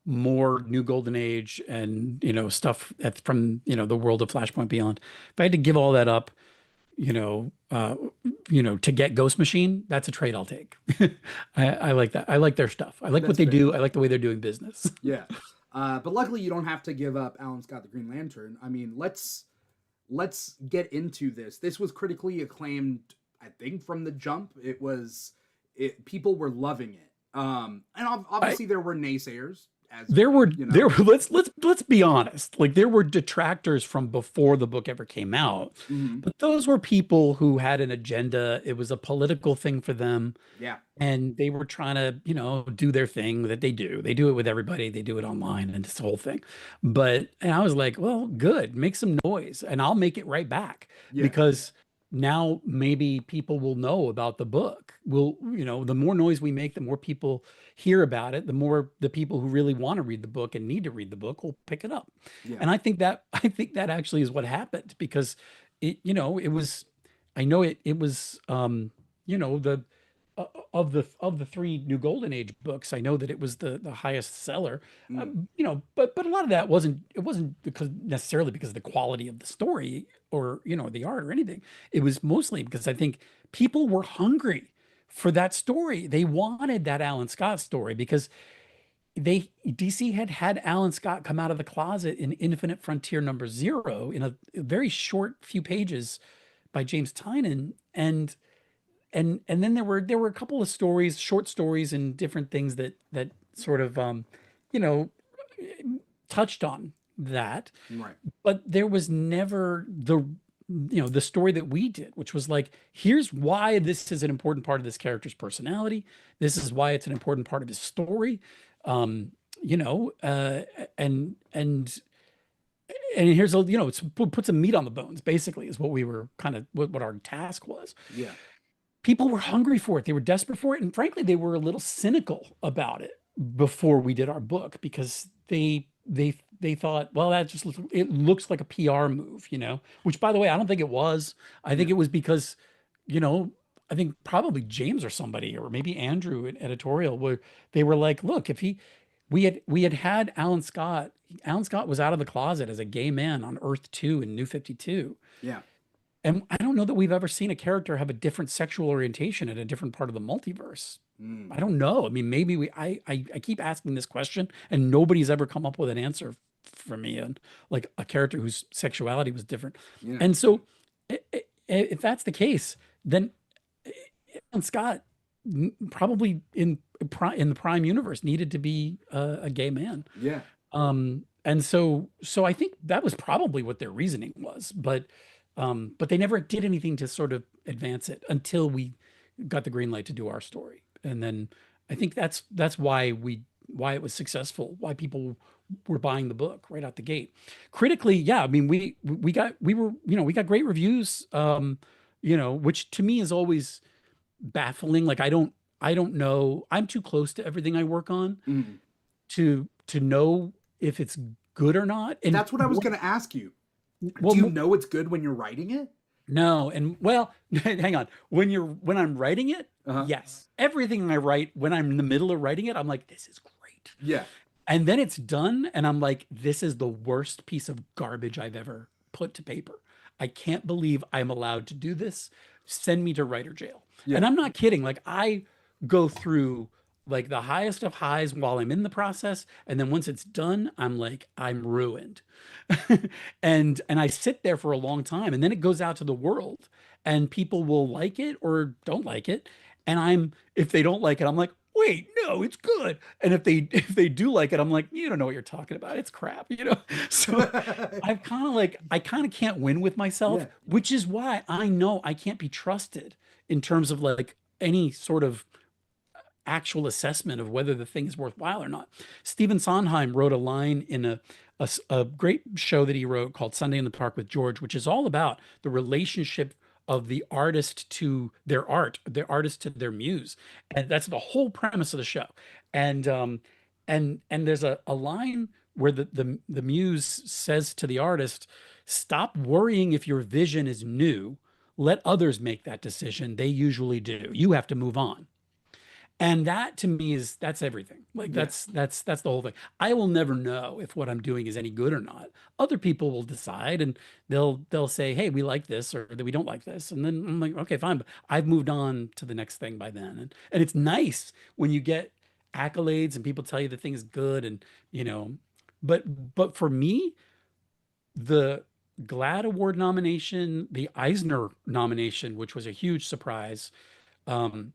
more New Golden Age and stuff from the world of Flashpoint Beyond, if I had to give all that up, you know, uh, to get Ghost Machine, that's a trade I'll take. I like that. I like their stuff. I like what that's they fair. do. I like the way they're doing business. Yeah. But luckily you don't have to give up Alan Scott the Green Lantern. I mean, let's get into this. This was critically acclaimed, I think, from the jump. People were loving it. And obviously there were naysayers, as There were let's be honest. Like there were detractors from before the book ever came out, Mhm. but those were people who had an agenda. It was a political thing for them, Yeah. and they were trying to, do their thing that they do. They do it with everybody. They do it online and this whole thing. And I was like, well, good, make some noise, and I'll make it right back Yeah. because now maybe people will know about the book. The more noise we make, the more people hear about it, the more the people who really want to read the book and need to read the book will pick it up. Yeah. And I think that actually is what happened because it was, I know it was, the of the 3 New Golden Age books, I know that it was the highest seller. Mm. But a lot of that wasn't because necessarily because of the quality of the story or the art or anything. It was mostly because I think people were hungry for that story. They wanted that Alan Scott story because DC had Alan Scott come out of the closet in Infinite Frontier #0 in a very short few pages by James Tynion, and then there were a couple of stories, short stories, and different things that sort of you know touched on that, Right. but there was never the story that we did, which was like, here's why this is an important part of this character's personality. This is why it's an important part of his story. Um, you know, and here's it's put some meat on the bones, basically, is what we were kind of what our task was. Yeah. People were hungry for it. They were desperate for it. And frankly, they were a little cynical about it before we did our book because they thought, well, it looks like a PR move, which by the way, I don't think it was. I think Yeah. it was because, you know, I think probably James or somebody, or maybe Andrew at editorial, where they were like, look, if he, we had Alan Scott. Alan Scott was out of the closet as a gay man on Earth 2 in New 52. Yeah. And I don't know that we've ever seen a character have a different sexual orientation in a different part of the multiverse. Mm. I don't know. I mean, maybe I keep asking this question and nobody's ever come up with an answer for me, and like a character whose sexuality was different. Yeah. And so if that's the case, then Alan Scott probably in the Prime universe needed to be a gay man. Yeah. And so I think that was probably what their reasoning was, but they never did anything to sort of advance it until we got the green light to do our story. And then I think that's why it was successful, why people were buying the book right out the gate. Critically, yeah, I mean we got great reviews, which to me is always baffling. Like I don't know. I'm too close to everything I work on Mm. to know if it's good or not. And That's what I was going to ask you. well, Do you know it's good when you're writing it? no, and well, hang on. When I'm writing it, Uh-huh. yes. Everything I write, when I'm in the middle of writing it, I'm like, this is great. Yeah. And then it's done, and I'm like, this is the worst piece of garbage I've ever put to paper. I can't believe I'm allowed to do this. Send me to writer jail. Yeah. And I'm not kidding. Like I go through like the highest of highs while I'm in the process, and then once it's done, I'm like, I'm ruined. And I sit there for a long time, and then it goes out to the world, and people will like it or don't like it. And if they don't like it, I'm like, wait, no, it's good. And if they do like it, I'm like, you don't know what you're talking about. It's crap. So I kind of can't win with myself, Yeah. which is why I know I can't be trusted in terms of like any sort of actual assessment of whether the thing is worthwhile or not. Stephen Sondheim wrote a line in a great show that he wrote called Sunday in the Park with George, which is all about the relationship of the artist to their art, the artist to their muse. And that's the whole premise of the show. And there's a line where the muse says to the artist, stop worrying if your vision is new. Let others make that decision. They usually do. You have to move on. And that to me that's everything. Like Yeah. that's the whole thing. I will never know if what I'm doing is any good or not. Other people will decide, and they'll say, "Hey, we like this," or that we don't like this. And then I'm like, "Okay, fine." But I've moved on to the next thing by then. And it's nice when you get accolades and people tell you the thing is good, and but for me, the GLAAD Award nomination, the Eisner nomination, which was a huge surprise, um,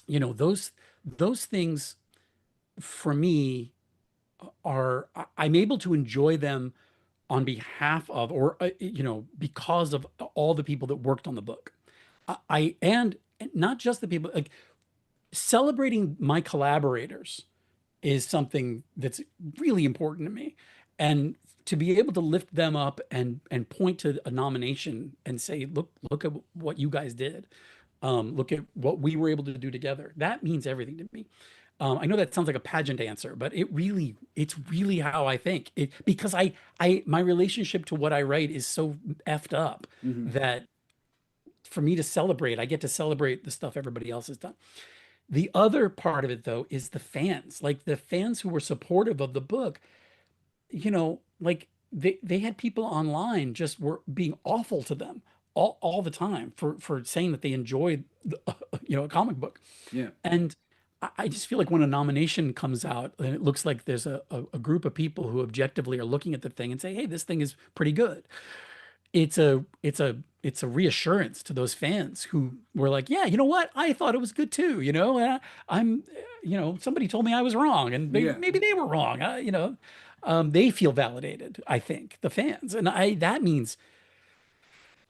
those things for me I'm able to enjoy them on behalf of, or because of all the people that worked on the book. And not just the people, like celebrating my collaborators is something that's really important to me. And to be able to lift them up and point to a nomination and say, look at what you guys did. Look at what we were able to do together. That means everything to me. I know that sounds like a pageant answer, but it's really how I think. Because my relationship to what I write is so effed up Mhm. that for me to celebrate, I get to celebrate the stuff everybody else has done. The other part of it, though, is the fans, like the fans who were supportive of the book. Like they had people online just were being awful to them all the time for saying that they enjoyed a comic book. Yeah. And I just feel like when a nomination comes out and it looks like there's a group of people who objectively are looking at the thing and say, hey, this thing is pretty good. It's a reassurance to those fans who were like, yeah, you know what? I thought it was good too. And I'm, somebody told me I was wrong, and Yeah. maybe they were wrong. They feel validated, I think, the fans, and that means,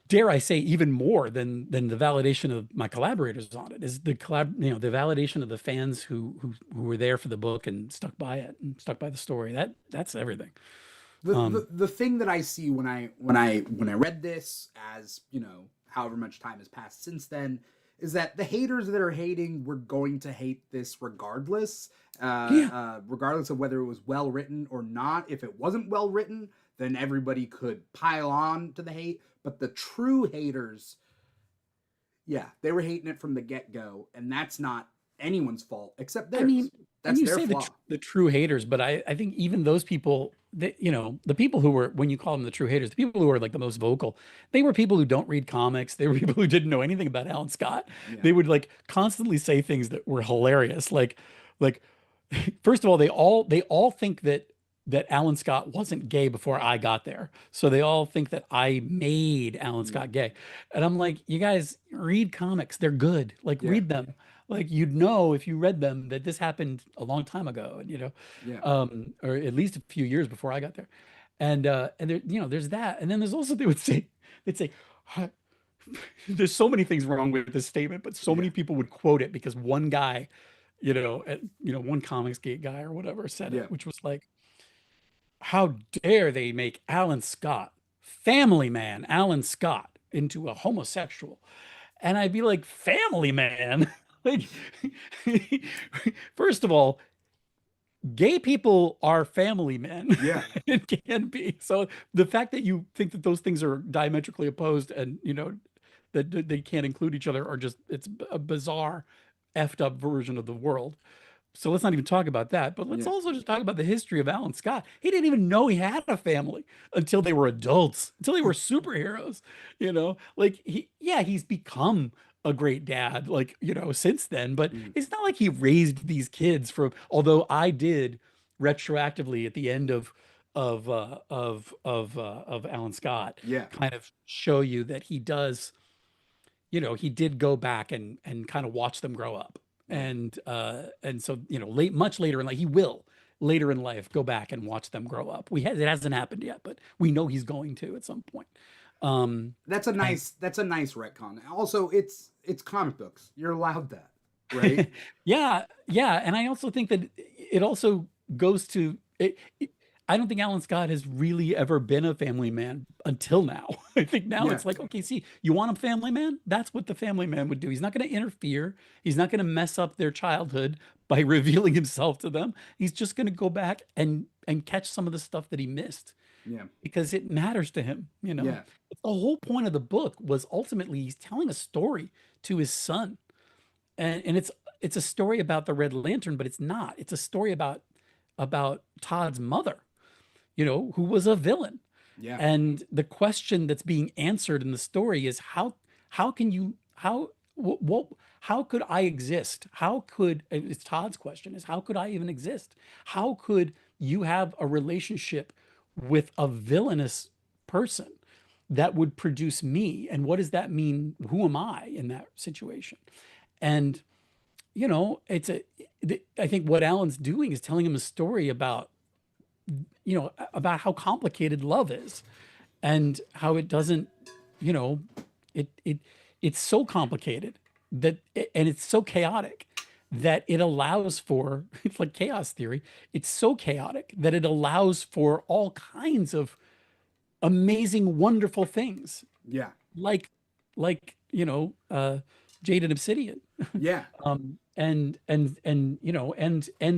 dare I say, even more than the validation of my collaborators on it is the validation of the fans who were there for the book and stuck by it and stuck by the story. That's everything. The thing that I see when I read this, as however much time has passed since then, is that the haters that are hating were going to hate this regardless, regardless of whether it was well written or not. If it wasn't well written, then everybody could pile on to the hate. But the true haters, Yeah, they were hating it from the get-go, and that's not anyone's fault except I mean, theirs. and That's you their say flaw. the true haters, but I think even those people that, you know, the people who were, when you call them the true haters, the people who are like the most vocal, they were people who don't read comics. They were people who didn't know anything about Alan Scott. Yeah. They would like constantly say things that were hilarious. Like first of all, they all think that Alan Scott wasn't gay before I got there. So they all think that I made Alan Mm. Scott gay. And I'm like, you guys read comics. They're good. Like Yeah. read them. Like you'd know if you read them that this happened a long time ago, and Yeah. or at least a few years before I got there. And there, there's that. And then there's also they'd say, "Huh, there's so many things wrong with this statement, but so Yeah. many people would quote it because one guy, one comics gate guy or whatever said Yeah. it, which was like, how dare they make Alan Scott, family man Alan Scott, into a homosexual? And I'd be like, family man? Like, first of all, gay people are family men. Yeah. It can be. So the fact that you think that those things are diametrically opposed and, that they can't include each other are just, it's a bizarre, effed up version of the world. So let's not even talk about that. But let's Yeah. also just talk about the history of Alan Scott. He didn't even know he had a family until they were adults, until they were superheroes. Like he's become a great dad, like, since then. But Mm. it's not like he raised these kids from, although I did retroactively at the end of Alan Scott Yeah. kind of show you that he does, he did go back and kind of watch them grow up. Yeah. And so, much later in life, he will later in life go back and watch them grow up. It hasn't happened yet, but we know he's going to at some point. That's a And nice retcon. Also, it's comic books. You're allowed that, right? yeah, yeah. And I also think that it also goes to I don't think Alan Scott has really ever been a family man until now. I think now Yeah. it's like, okay, see, you want a family man? That's what the family man would do. He's not going to interfere. He's not going to mess up their childhood by revealing himself to them. He's just going to go back and catch some of the stuff that he missed Yeah. because it matters to him. Yeah. The whole point of the book was ultimately he's telling a story to his son, and it's a story about the Red Lantern, but it's not. It's a story about Todd's mother, who was a villain. Yeah. And the question that's being answered in the story is how can you what how could I exist? How could it's Todd's question is how could I even exist? How could you have a relationship with a villainous person that would produce me? And what does that mean? Who am I in that situation? And I think what Alan's doing is telling him a story about how complicated love is and how it doesn't, you know, it's so complicated and it's so chaotic that it allows for, it's like chaos theory. It's so chaotic that it allows for all kinds of amazing, wonderful things Yeah. like, Jade and Obsidian. Yeah. And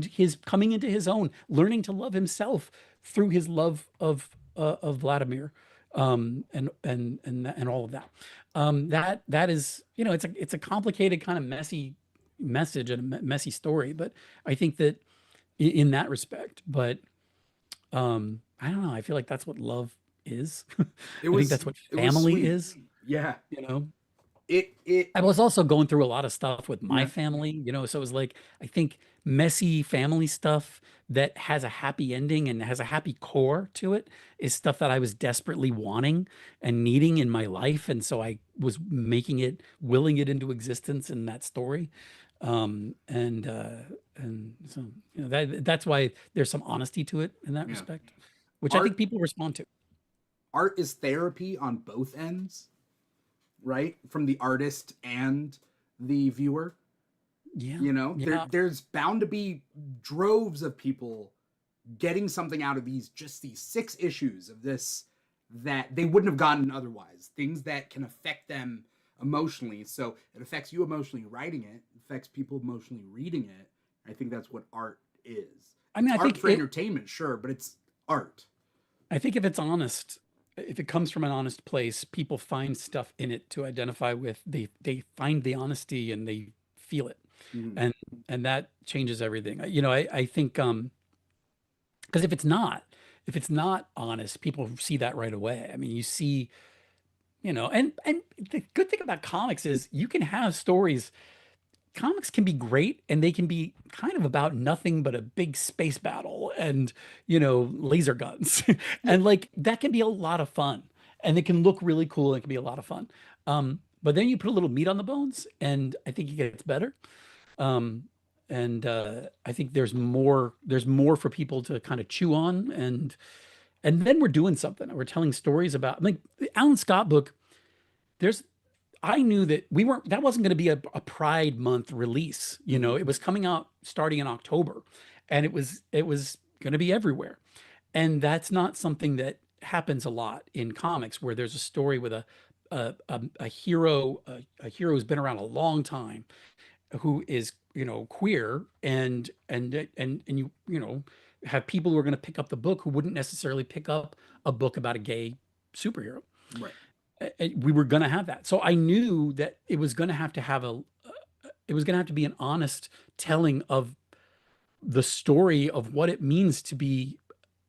his coming into his own, learning to love himself through his love of Vladimir, and all of that. That is, it's a complicated kind of messy message and a messy story, but I think that in that respect, but I don't know, I feel like that's what love is. It I think was that's what it was family sweet. is, Yeah. you know. It I was also going through a lot of stuff with my yeah. family, so it was like, I think messy family stuff that has a happy ending and has a happy core to it is stuff that I was desperately wanting and needing in my life. And so I was willing it into existence in that story. And so, that's why there's some honesty to it in that Yeah. respect, which I think Art people respond to. art is therapy on both ends, right? From the artist and the viewer. Yeah. There Yeah. there's bound to be droves of people getting something out of these 6 issues of this that they wouldn't have gotten otherwise. Things that can affect them emotionally. So it affects you emotionally writing it, affects people emotionally reading it. I think that's what art is. I It's mean, art for entertainment, sure, but it's art. I think if it's honest, if it comes from an honest place, people find stuff in it to identify with. They find the honesty and they feel it, Mhm. and that changes everything. I think because if it's not honest, people see that right away. I mean, you see, and the good thing about comics is you can have stories. Comics can be great and they can be kind of about nothing but a big space battle and, laser guns. Yeah. And like that can be a lot of fun and it can look really cool and it can be a lot of fun. But then you put a little meat on the bones and I think it gets better. Um, and I think there's more for people to kind of chew on and then we're doing something. We're telling stories about like the Alan Scott book. There's I knew that that wasn't going to be a Pride Month release. Mhm. It was coming out starting in October and it was going to be everywhere. And that's not something that happens a lot in comics where there's a story with a hero, a hero who's been around a long time who is, queer and you have people who are going to pick up the book who wouldn't necessarily pick up a book about a gay superhero. Right. We were going to have that. So I knew that it was going to have to it was going to have to be an honest telling of the story of what it means to be,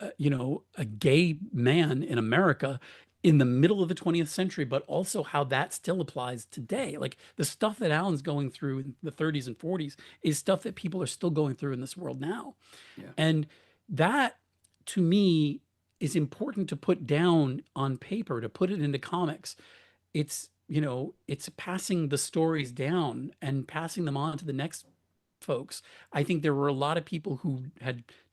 a gay man in America in the middle of the 20th century, but also how that still applies today. Like the stuff that Alan's going through in the 30s and 40s is stuff that people are still going through in this world now. Yeah. And that to me is important to put down on paper, to put it into comics. It's passing the stories down and passing them on to the next folks. I think there were a lot of people who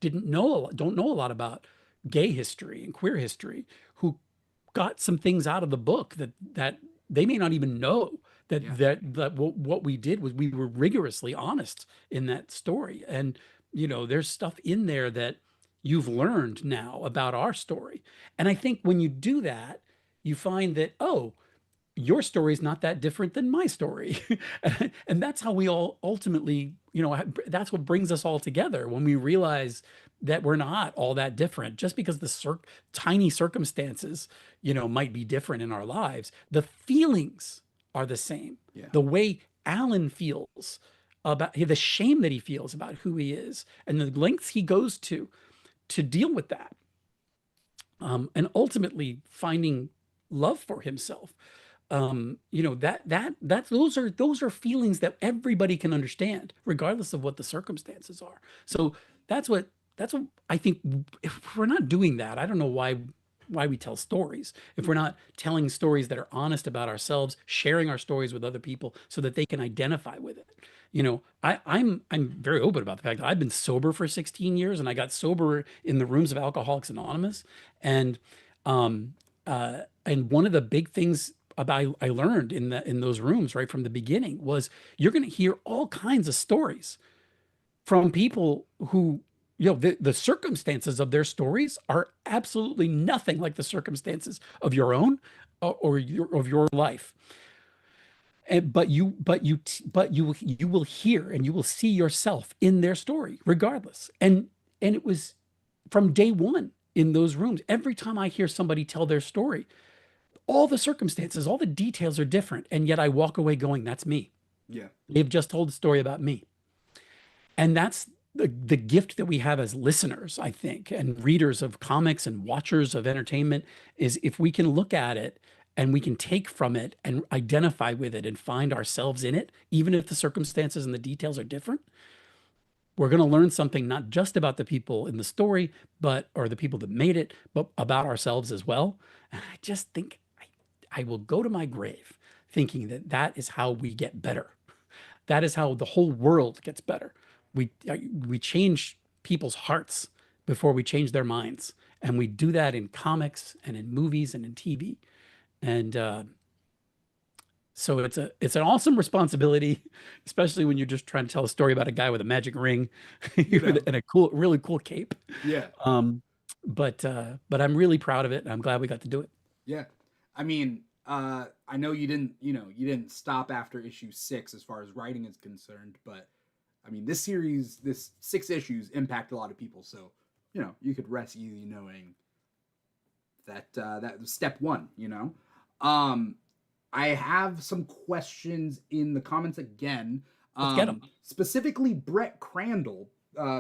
don't know a lot about gay history and queer history who got some things out of the book that they may not even know Yeah. that what we did was we were rigorously honest in that story. And there's stuff in there that you've learned now about our story. And I think when you do that, you find that, oh, your story is not that different than my story. And that's how we all ultimately, that's what brings us all together when we realize that we're not all that different. Just because the tiny circumstances, might be different in our lives, the feelings are the same. Yeah. The way Alan feels about the shame that he feels about who he is and the lengths he goes to deal with that, and ultimately finding love for himself. Those are feelings that everybody can understand regardless of what the circumstances are. So that's what I think. If we're not doing that, I don't know why we tell stories. If we're not telling stories that are honest about ourselves, sharing our stories with other people so that they can identify with it. I'm very open about the fact that I've been sober for 16 years and I got sober in the rooms of Alcoholics Anonymous. And and one of the big things about I learned in those rooms right from the beginning was you're going to hear all kinds of stories from people who, the circumstances of their stories are absolutely nothing like the circumstances of your own of your life. And but you will hear and you will see yourself in their story regardless. And it was from day one in those rooms. Every time I hear somebody tell their story, all the circumstances, all the details are different. And yet I walk away going, that's me. Yeah. They've just told a story about me. And that's the gift that we have as listeners, I think, and readers of comics and watchers of entertainment is if we can look at it and we can take from it and identify with it and find ourselves in it, even if the circumstances and the details are different, we're going to learn something not just about the people in the story, or the people that made it, but about ourselves as well. And I just think I will go to my grave thinking that that is how we get better. That is how the whole world gets better. We change people's hearts before we change their minds, and we do that in comics and in movies and in TV. And so it's an awesome responsibility, especially when you're just trying to tell a story about a guy with a magic ring and a really cool cape. Yeah. But I'm really proud of it, and I'm glad we got to do it. Yeah. I mean, I know you didn't stop after issue 6 as far as writing is concerned, but I mean, this 6 issues impact a lot of people. So, you could rest easy knowing that was step one, you know. Um, I have some questions in the comments again. Let's get them. Specifically, Brett Crandall.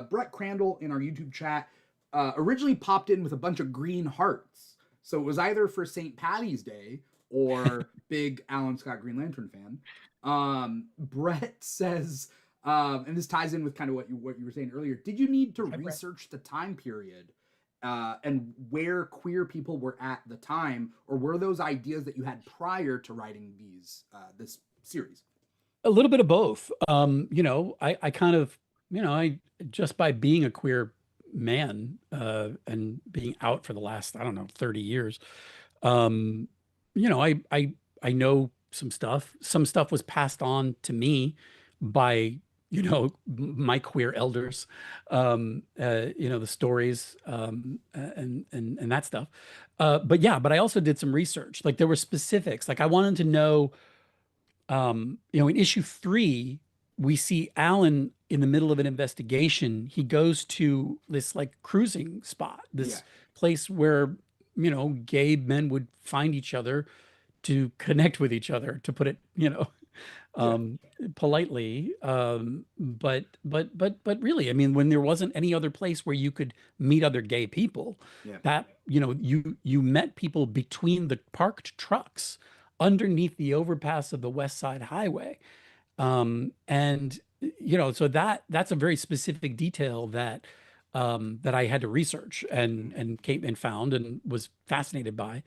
Brett Crandall in our YouTube chat originally popped in with a bunch of green hearts. So it was either for St. Patty's Day or big Alan Scott Green Lantern fan. Brett says, and this ties in with kind of what you were saying earlier. Did you need to research the time period and where queer people were at the time, or were those ideas that you had prior to writing this series? A little bit of both. I kind of, I just by being a queer man and being out for the last, I don't know, 30 years, um, I know some stuff. Some stuff was passed on to me by, my queer elders, the stories and that stuff. But I also did some research. Like there were specifics. Like I wanted to know in issue 3, we see Alan in the middle of an investigation. He goes to this like cruising spot, this place where, gay men would find each other to connect with each other, to put it, politely. But really, I mean, when there wasn't any other place where you could meet other gay people, that, you met people between the parked trucks underneath the overpass of the West Side Highway. So that's a very specific detail that that I had to research and found and was fascinated by.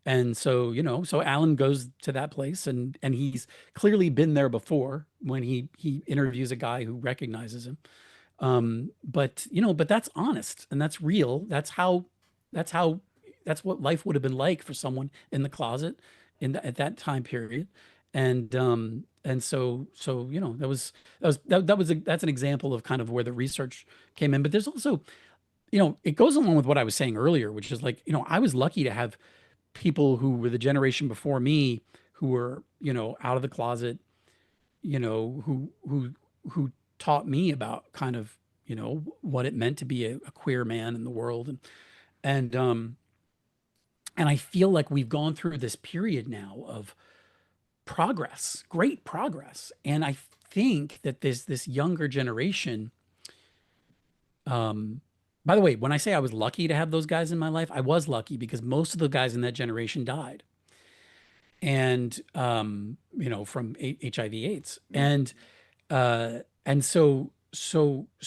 And so Alan goes to that place and he's clearly been there before when he interviews a guy who recognizes him. But that's honest and that's real. That's how that's what life would have been like for someone in the closet at that time period. And that's an example of kind of where the research came in. But there's also, it goes along with what I was saying earlier, which is like, I was lucky to have people who were the generation before me who were, out of the closet, who taught me about kind of, what it meant to be a queer man in the world. And I feel like we've gone through this period now of progress, great progress. And I think that there's this younger generation. By the way, when I say I was lucky to have those guys in my life, I was lucky because most of the guys in that generation died. And from HIV/AIDS. And so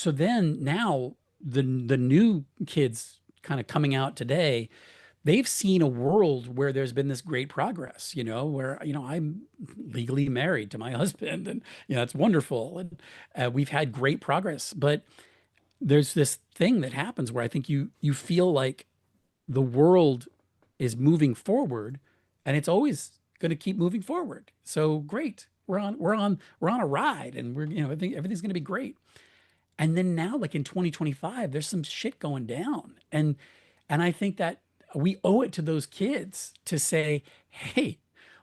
then now the new kids kind of coming out today, they've seen a world where there's been this great progress, where, I'm legally married to my husband and, it's wonderful. And we've had great progress, but there's this thing that happens where I think you feel like the world is moving forward and it's always going to keep moving forward. So great. We're on a ride and I think everything's going to be great. And then now, like in 2025, there's some shit going down. And I think that we owe it to those kids to say, hey,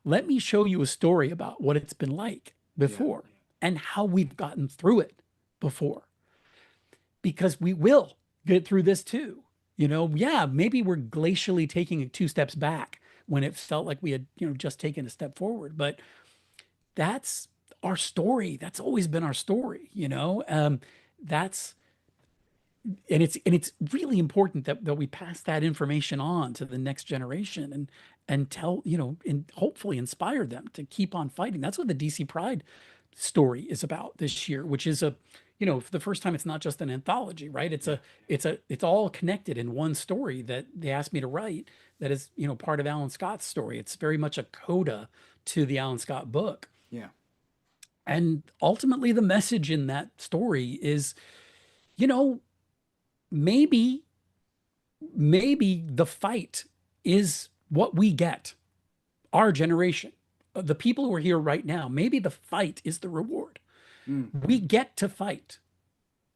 let me show you a story about what it's been like before and how we've gotten through it before. Because we will get through this too. Maybe we're glacially taking 2 steps back when it felt like we had, just taken a step forward. But that's our story. That's always been our story, that's and it's really important that we pass that information on to the next generation and tell, and hopefully inspire them to keep on fighting. That's what the DC Pride story is about this year, which is for the first time, it's not just an anthology, right? It's all connected in one story that they asked me to write that is, part of Alan Scott's story. It's very much a coda to the Alan Scott book. Yeah. And ultimately the message in that story is, maybe the fight is what we get, our generation, the people who are here right now. Maybe the fight is the reward. We get to fight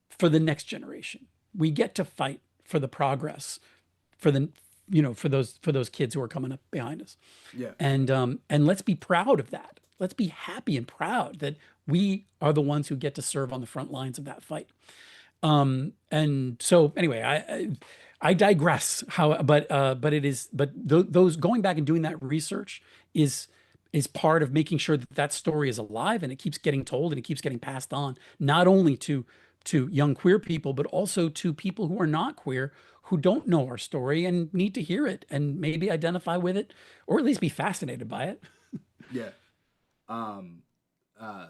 for the next generation. We get to fight for the progress, for those kids who are coming up behind us. Yeah. And let's be proud of that. Let's be happy and proud that we are the ones who get to serve on the front lines of that fight. And so anyway, I digress. But it is, but those going back and doing that research is part of making sure that that story is alive and it keeps getting told and it keeps getting passed on, not only to young queer people, but also to people who are not queer who don't know our story and need to hear it and maybe identify with it or at least be fascinated by it. Yeah. Um, uh,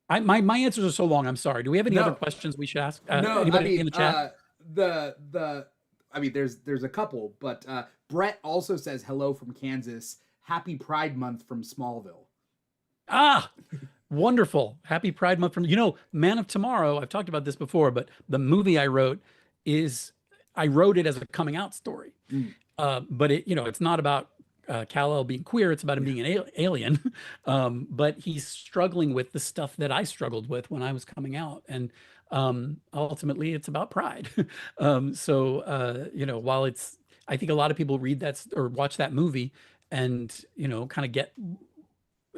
My answers are so long. I'm sorry. Do we have any other no, questions we should ask? no, I Anybody in mean, the chat? the I mean, there's a couple, but Brett also says hello from Kansas. Happy Pride Month from Smallville. Ah, wonderful. Happy Pride Month from, Man of Tomorrow. I've talked about this before, but the movie I wrote it as a coming out story. Mm. But it's not about Kal-El being queer. It's about him being an alien. But he's struggling with the stuff that I struggled with when I was coming out. And ultimately it's about pride. While I think a lot of people read that or watch that movie and, kind of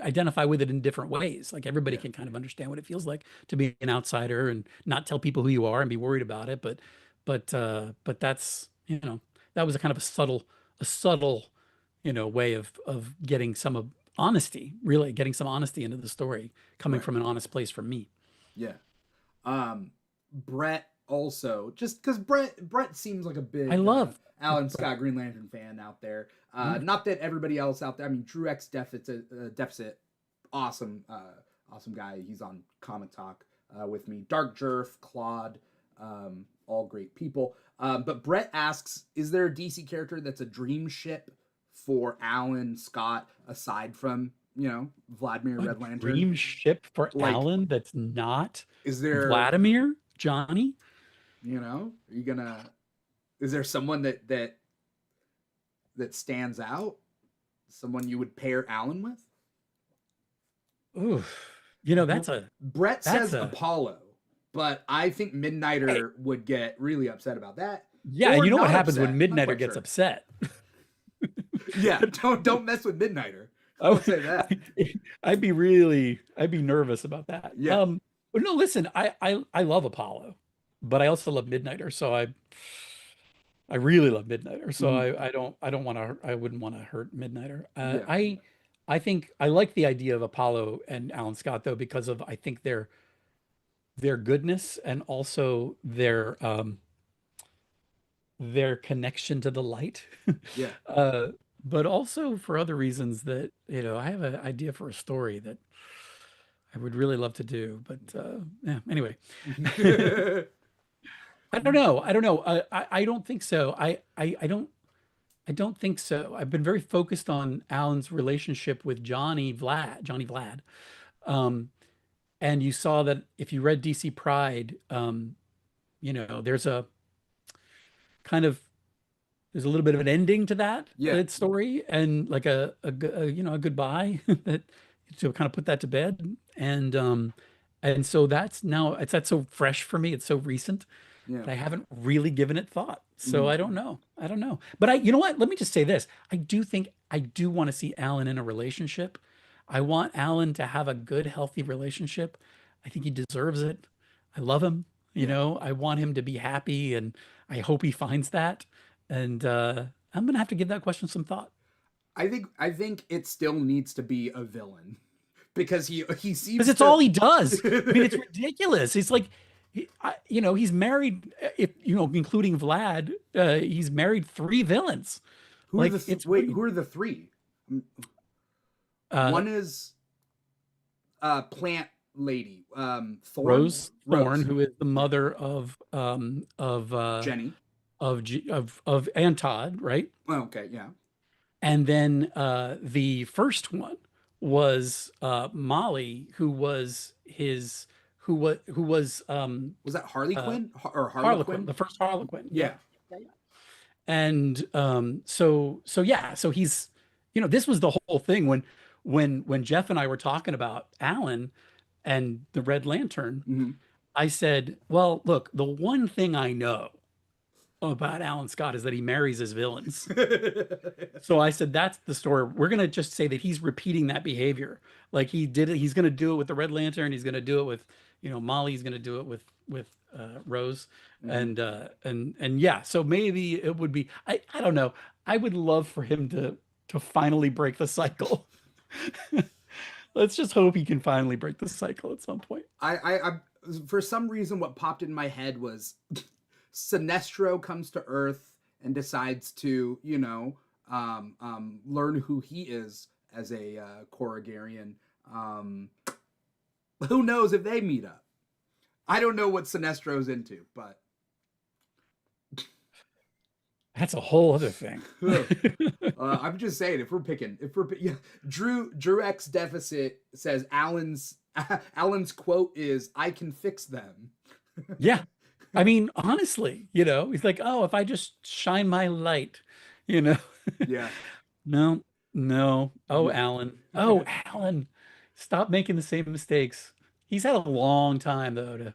identify with it in different ways. Like everybody Yeah. can kind of understand what it feels like to be an outsider and not tell people who you are and be worried about it. But that's, that was a kind of a subtle, way of getting some honesty, really getting some honesty into the story coming Right. from an honest place from me. Yeah. Brett also, just because Brett seems like a big I love Alan Scott Green Lantern fan out there. Not that everybody else out there. I mean, True X Deficit, awesome guy. He's on Comic Talk with me. Dark Jerf, Claude, all great people. But Brett asks, is there a DC character that's a dream ship for Alan Scott aside from Vladimir Red Lantern? Dream ship for Like, Alan that's not is there Vladimir, Johnny? are you gonna? Is there someone that stands out? Someone you would pair Alan with? Ooh, Brett says Apollo, but I think Midnighter would get really upset about that. Yeah, Or you know what not happens upset. when Midnighter gets upset? Yeah, don't mess with Midnighter. I would say that. I'd be nervous about that. Yeah. But no, listen, I love Apollo, but I also love Midnighter, so I really love Midnighter. So I wouldn't want to hurt Midnighter. Yeah. I think I like the idea of Apollo and Alan Scott though, because of I think their goodness and also their connection to the light. Yeah. But also for other reasons that, I have an idea for a story that I would really love to do. But yeah, anyway. I don't know. I don't think so. I don't think so. I've been very focused on Alan's relationship with Johnny Vlad. And you saw that if you read DC Pride, there's a little bit of an ending to that story and like a goodbye that to kind of put that to bed. And so that's so fresh for me. It's so recent. Yeah. I haven't really given it thought. So I don't know. But you know what? Let me just say this. I do want to see Alan in a relationship. I want Alan to have a good, healthy relationship. I think he deserves it. I love him. I want him to be happy and I hope he finds that. And I'm going to have to give that question some thought. I think it still needs to be a villain because he seems because it's all he does. I mean, it's ridiculous. It's like, he's married, including Vlad, he's married 3 villains. Who are the 3? One is plant lady, Rose Thorne, who is the mother of Jenny, of Antod, right? Oh, okay, yeah. And then the first one was Molly, who was was that Harley Quinn or Harlequin? The first Harlequin. Yeah. And so he's, this was the whole thing when Jeff and I were talking about Alan and the Red Lantern. I said, well, look, the one thing I know about Alan Scott is that he marries his villains. So I said, that's the story. We're going to just say that he's repeating that behavior. Like he did it. He's going to do it with the Red Lantern. He's going to do it with, Molly's going to do it with Rose, Hmm. and yeah, so maybe it would be. I don't know. I would love for him to finally break the cycle. Let's just hope he can finally break the cycle at some point. I for some reason, what popped in my head was Sinestro comes to Earth and decides to, learn who he is as a Corrigarian. Um, who knows if they meet up? I don't know what Sinestro's into, but That's a whole other thing. I'm just saying, yeah, Drew X Deficit says Alan's quote is, "I can fix them." Yeah. I mean, honestly, he's like, oh, if I just shine my light, you know. Yeah. No, no. Oh, Yeah. Alan. Oh, Alan. Stop making the same mistakes. He's had a long time though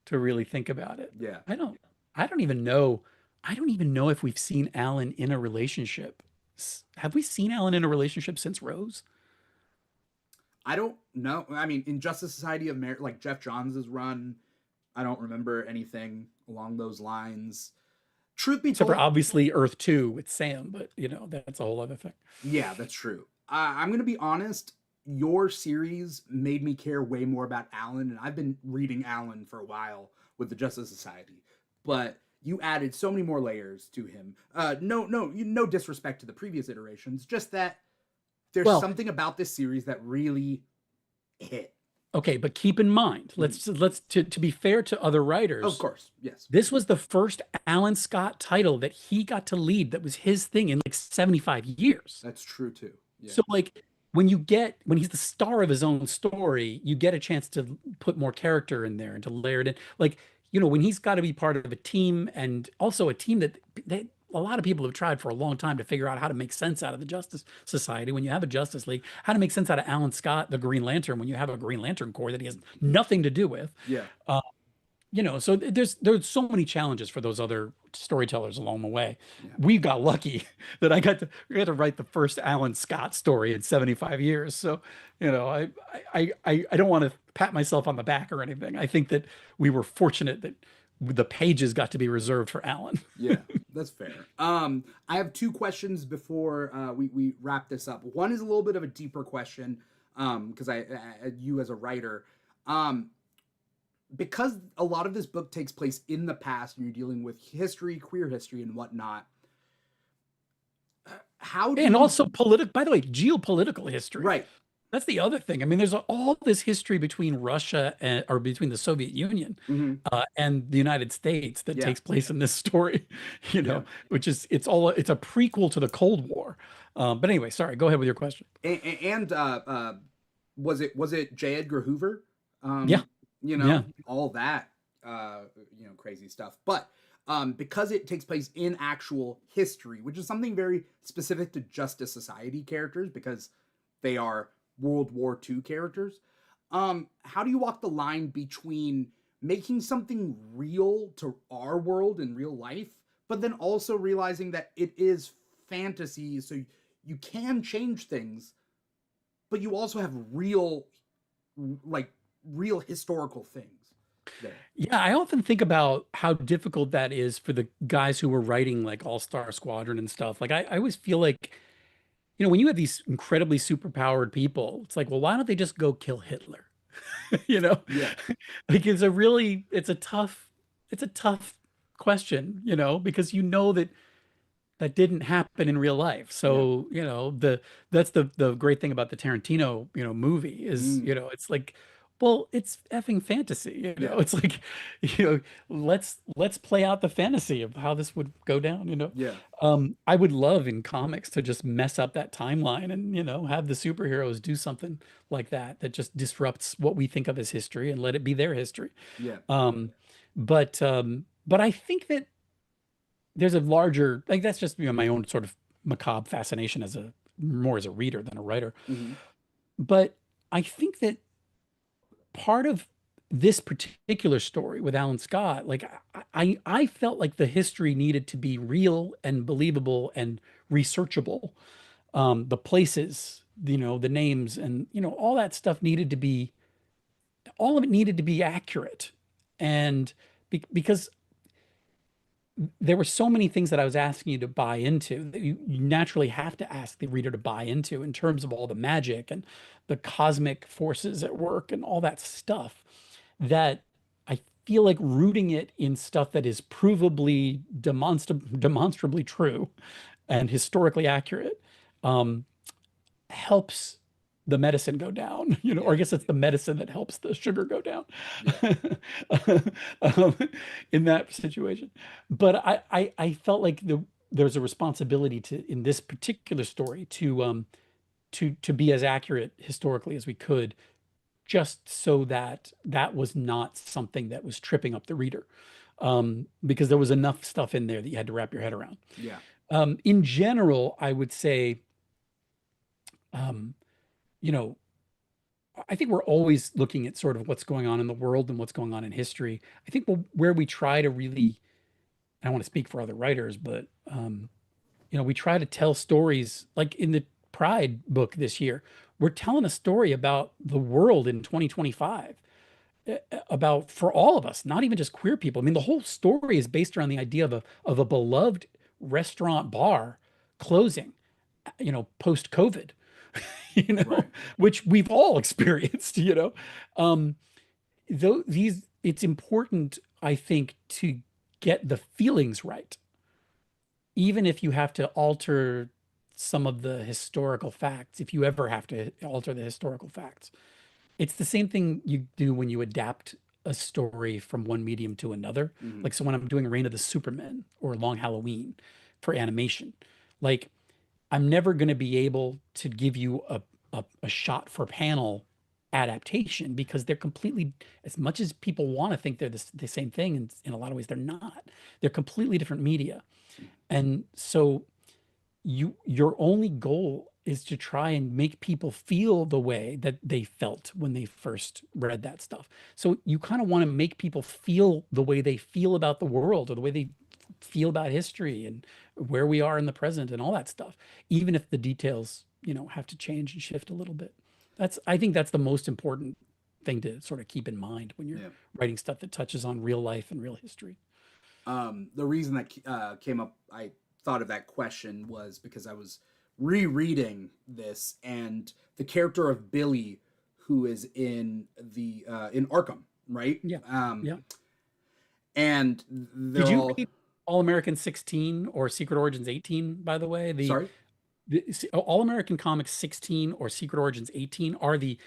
to really think about it. Yeah. I don't I don't even know. I don't even know if we've seen Alan in a relationship. Have we seen Alan in a relationship since Rose? I don't know. I mean, in Justice Society of Merit, like Jeff Johns' run, I don't remember anything along those lines. Truth be Except for told, obviously Earth 2 with Sam, but that's a whole other thing. yeah, that's true. I'm going to be honest. Your series made me care way more about Alan, and I've been reading Alan for a while with the Justice Society. But you added so many more layers to him. No disrespect to the previous iterations, just that there's Well, something about this series that really hit. okay, but keep in mind, Mhm. let's to be fair to other Of writers, course, yes, this was the first Alan Scott title that he got to lead that was his thing in like 75 years. that's true too. Yeah, So like when he's the star of his own story, you get a chance to put more character in there and to layer it in. Like, when he's got to be part of a team and also a team that a lot of people have tried for a long time to figure out how to make sense out of the Justice Society when you have a Justice League, how to make sense out of Alan Scott, the Green Lantern, when you have a Green Lantern Corps that he has nothing to do with. yeah, Uh, so there's so many challenges for those other storytellers along the way. yeah. We got lucky that I got to write the first Alan Scott story in 75 years. So, I don't want to pat myself on the back or anything. I think that we were fortunate that the pages got to be reserved for Alan. Yeah, that's fair. I have two questions before we wrap this up. One is a little bit of a deeper question, because you as a writer, um, because a lot of this book takes place in the past, and you're dealing with history, queer history, and whatnot. How do And you? also by the way, geopolitical history. Right. That's the other thing. I mean, there's all this history between Russia or between the Soviet Union Hmm. and the United States that Yeah. takes place in this story, Yeah. which is it's a prequel to the Cold War. But anyway, sorry, go ahead with your question. And was it J. Edgar Hoover? Yeah, Um, yeah. all that crazy stuff. But because it takes place in actual history, which is something very specific to Justice Society characters because they are World War II characters. How do you walk the line between making something real to our world in real life, but then also realizing that it is fantasy, so you can change things, but you also have like real historical things there. Yeah, I often think about how difficult that is for the guys who were writing like All-Star Squadron and stuff. Like I always feel like, when you have these incredibly superpowered people, it's like, well, why don't they just go kill Hitler? You know? Yeah, Like it's a tough question, because that didn't happen in real life. yeah. So, that's the great thing about the Tarantino, movie is, Mm, it's like, well, it's effing fantasy, yeah, It's like, you know, let's play out the fantasy of how this would go down. yeah, I would love in comics to just mess up that timeline and, have the superheroes do something like that just disrupts what we think of as history and let it be their history. yeah. Um, but I think that there's a larger like that's just my own sort of macabre fascination as a reader than a writer. Hmm. But I think that part of this particular story with Alan Scott, like I felt like the history needed to be real and believable and researchable. The places, the names and all that stuff needed to be all of it needed to be accurate. And because there were so many things that I was asking you to buy into that you naturally have to ask the reader to buy into in terms of all the magic and the cosmic forces at work and all that stuff, that I feel like rooting it in stuff that is provably demonstrably true and historically accurate um, helps the medicine go down, or I Yeah. guess it's the medicine that helps the sugar go down Yeah. um, in that situation. But I felt like there's a responsibility to in this particular story to be as accurate historically as we could, just so that that was not something that was tripping up the reader. Because there was enough stuff in there that you had to wrap your head around. Yeah. In general, I would say, um, you know, I think we're always looking at sort of what's going on in the world and what's going on in history. I think where we try to really, I don't want to speak for other writers, but we try to tell stories like in the Pride book this year. We're telling a story about the world in 2025, about for all of us, not even just queer people. I mean, the whole story is based around the idea of a beloved restaurant bar closing, post COVID, Right. which we've all experienced, Um, though it's important, I think, to get the feelings right, even if you have to alter some of the historical facts, if you ever have to alter the historical facts. It's the same thing you do when you adapt a story from one medium to another. Hmm. Like, so when I'm doing Reign of the Supermen or Long Halloween for animation, like, I'm never going to be able to give you a shot for panel adaptation because they're completely, as much as people want to think they're the same thing, and in a lot of ways they're not. They're completely different media. And so your only goal is to try and make people feel the way that they felt when they first read that stuff. So you kind of want to make people feel the way they feel about the world or the way they feel about history and where we are in the present and all that stuff, even if the details, have to change and shift a little bit. I think that's the most important thing to sort of keep in mind when you're Yeah. writing stuff that touches on real life and real history. The reason that came up, I thought of that question was because I was rereading this, and the character of Billy, who is in Arkham, right? Yeah. Yeah. And Did they're you all read All American 16 or Secret Origins 18, by the way? sorry. All American Comics 16 or Secret Origins 18 are the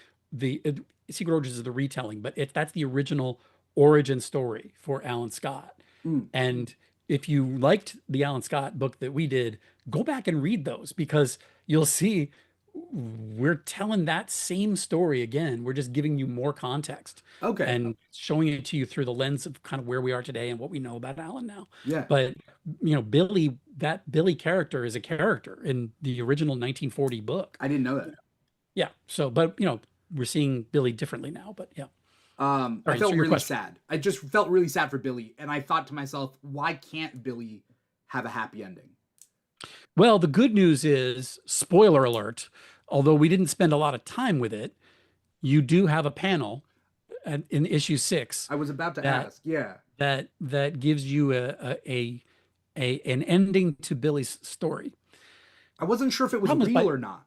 Secret Origins is the retelling, but that's the original origin story for Alan Scott. Mm, And if you liked the Alan Scott book that we did, go back and read those because you'll see we're telling that same story again. We're just giving you more context okay. and showing it to you through the lens of kind of where we are today and what we know about Alan now. Yeah. But that Billy character is a character in the original 1940 book. I didn't know that. Yeah. So, but we're seeing Billy differently now. But yeah. All I right. So felt your really question. sad. I just felt really sad for Billy, and I thought to myself, why can't Billy have a happy ending? Well, the good news is, spoiler alert, although we didn't spend a lot of time with it, you do have a panel in issue 6 I was about to that ask. Yeah. that gives you an ending to Billy's story. I wasn't sure if it was Problem is, real or not.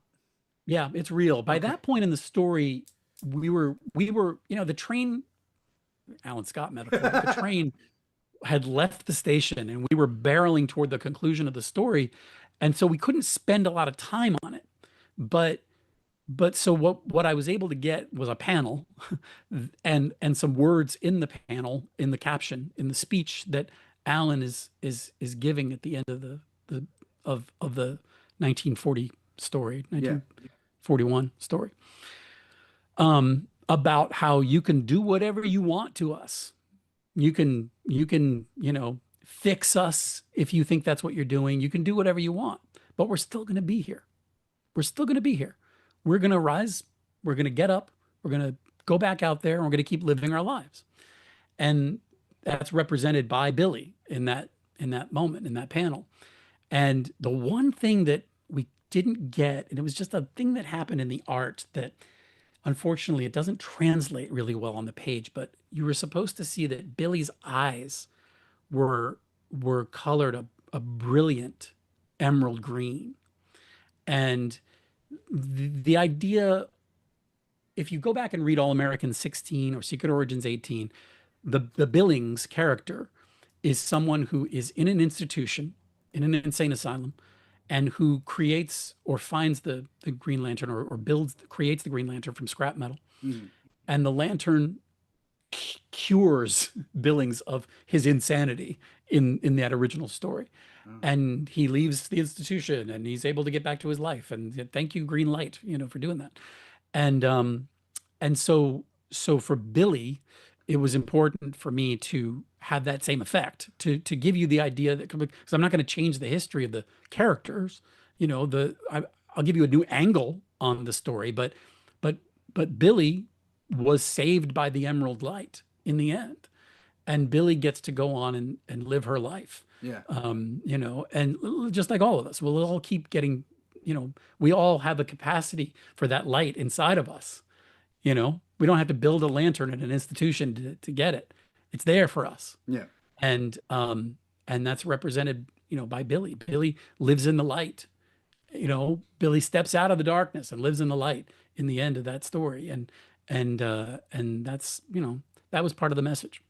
yeah, it's real. By Okay. that point in the story, we were the train, Alan Scott metaphor, but the train had left the station and we were barreling toward the conclusion of the story, and so we couldn't spend a lot of time on it. But so what I was able to get was a panel and some words in the panel, in the caption, in the speech that Alan is giving at the end of the 1940 story, Yeah. 1941 story, about how you can do whatever you want to us. You can fix us if you think that's what you're doing. You can do whatever you want, but we're still going to be here. We're still going to be here. We're going to rise. We're going to get up. We're going to go back out there and we're going to keep living our lives. And that's represented by Billy in that moment, in that panel. And the one thing that we didn't get, and it was just a thing that happened in the art that unfortunately, it doesn't translate really well on the page, but you were supposed to see that Billy's eyes were colored a brilliant emerald green. And the idea, if you go back and read All American 16 or Secret Origins 18, the Billings character is someone who is in an institution, in an insane asylum, and who creates or finds the Green Lantern, or creates the Green Lantern from scrap metal. Mhm. And the Lantern cures Billings of his insanity in that original story. Oh. And he leaves the institution and he's able to get back to his life. And thank you, Green Light, for doing that. And for Billy, it was important for me to have that same effect, to give you the idea that, because I'm not going to change the history of the characters. I'll give you a new angle on the story, but Billy was saved by the Emerald Light in the end, and Billy gets to go on and live her life. Yeah. And just like all of us, we'll all keep getting, we all have a capacity for that light inside of us. We don't have to build a lantern at an institution to get it. It's there for us. Yeah. And that's represented, by Billy. Billy lives in the light. Billy steps out of the darkness and lives in the light in the end of that story. And that's, that was part of the message.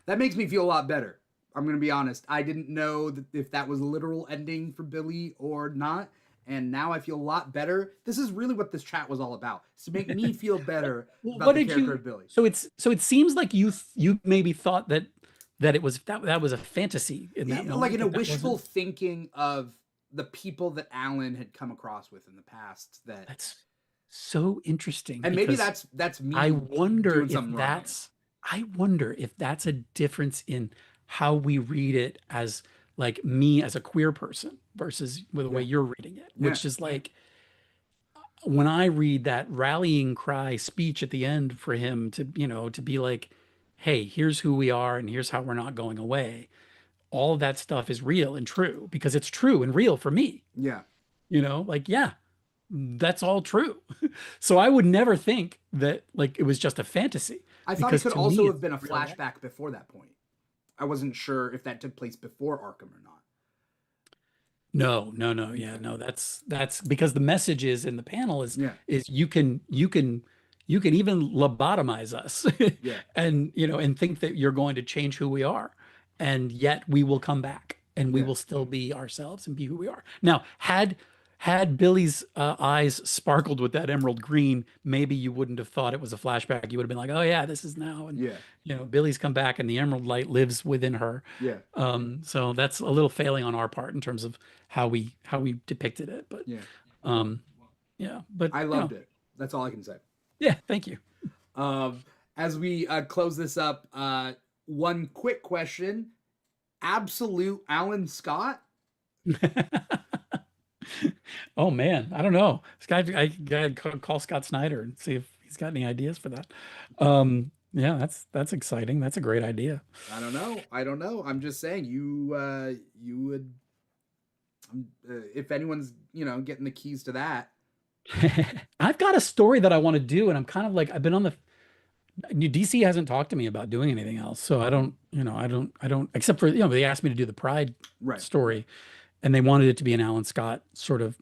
That makes me feel a lot better. I'm going to be honest. I didn't know if that was a literal ending for Billy or not. And now I feel a lot better. This is really what this chat was all about. It's to make me feel better about the character of Billy. So it seems like you maybe thought that it was that was a fantasy in that moment. Like in a wishful thinking of the people that Alan had come across with in the past. That's so interesting. And maybe that's me. I wonder if that's a difference in how we read it, as like me as a queer person versus the way you're reading it, which is like, when I read that rallying cry speech at the end for him to be like, hey, here's who we are and here's how we're not going away. All of that stuff is real and true because it's true and real for me. Yeah. That's all true. So I would never think that like it was just a fantasy. I thought it could also have been a flashback before that point. I wasn't sure if that took place before Arkham or not. No. Yeah, no, that's because the message is in the panel is you can even lobotomize us and think that you're going to change who we are, and yet we will come back and we will still be ourselves and be who we are. Now, had Billy's eyes sparkled with that emerald green, maybe you wouldn't have thought it was a flashback. You would have been like, oh yeah, this is now. And Billy's come back and the emerald light lives within her. Yeah. So that's a little failing on our part in terms of how we depicted it. But but I loved it. That's all I can say. Yeah, thank you. As we close this up, one quick question. Absolute Alan Scott? Oh man, I don't know. I gotta call Scott Snyder and see if he's got any ideas for that. Yeah, that's exciting. That's a great idea. I don't know. I'm just saying you would, if anyone's getting the keys to that. I've got a story that I want to do, and I'm kind of like, I've been on the DC hasn't talked to me about doing anything else, so I don't except for they asked me to do the Pride story. And they wanted it to be an Alan Scott sort of,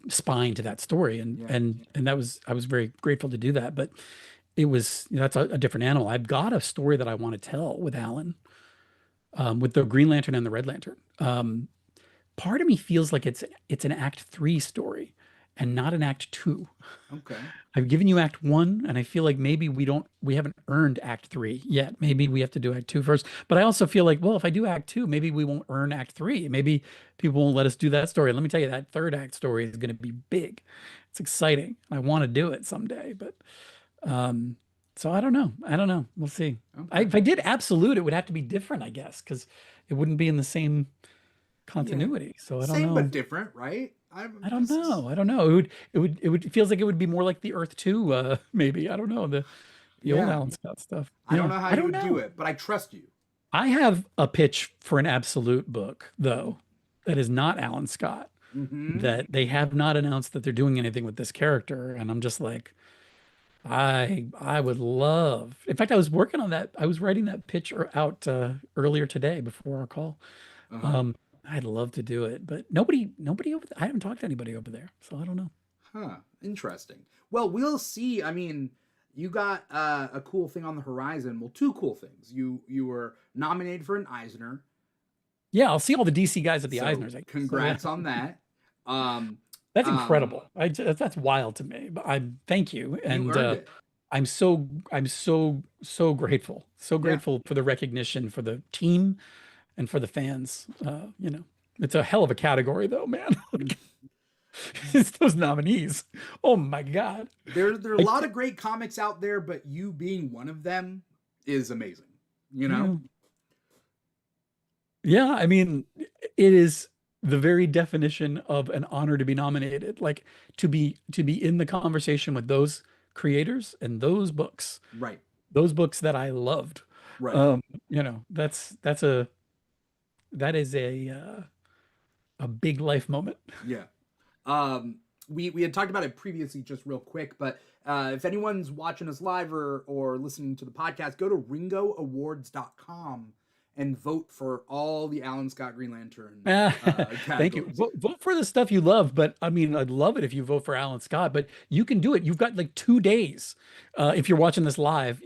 spine to that story. And I was very grateful to do that. But it was, that's a different animal. I've got a story that I want to tell with Alan, with the Green Lantern and the Red Lantern. Part of me feels like it's an Act 3 story and not an Act 2. Okay. I've given you Act 1, and I feel like maybe we haven't earned Act 3 yet. Maybe we have to do Act 2 first. But I also feel like, well, if I do Act 2, maybe we won't earn Act 3. Maybe people won't let us do that story. Let me tell you, that third act story is going to be big. It's exciting. I want to do it someday, but so I don't know. We'll see. Okay. If I did Absolute, it would have to be different, I guess, because it wouldn't be in the same continuity. So I don't know. Same but different, right? I don't know. It feels like it would be more like the Earth 2, maybe. I don't know. The old Alan Scott stuff. I don't know how you would do it, but I trust you. I have a pitch for an Absolute book, though, that is not Alan Scott. That they have not announced that they're doing anything with this character, and I'm just like, I would love. In fact, I was working on that. I was writing that pitch out earlier today before our call. Uh-huh. Um, I'd love to do it, but nobody over I haven't talked to anybody over there, so I don't know. Huh. Interesting. Well, we'll see. I mean, you got a cool thing on the horizon. Well, two cool things. You were nominated for an Eisner, Yeah, I'll see all the DC guys at the so Eisners, I guess. So yeah, congrats on that. Um, that's um, incredible. That's wild to me. But I thank you, you and earned it. I'm so grateful, so Yeah. grateful for the recognition for the team and for the fans. It's a hell of a category, though, man. It's those nominees. Oh my God. There are a I, lot of great comics out there, but you being one of them is amazing. You know? yeah, yeah. I mean, it is the very definition of an honor to be nominated. Like to be in the conversation with those creators and Right. those books that I loved. Right. Um, that is a big life moment. Yeah. Um, we had talked about it previously, just real quick, but if anyone's watching us live or listening to the podcast, go to ringoawards.com and vote for all the Alan Scott Green Lantern Thank you. categories. Vote for the stuff you love, but I mean, I'd love it if you vote for Alan Scott, but you can do it. You've got like 2 days. If you're watching this live,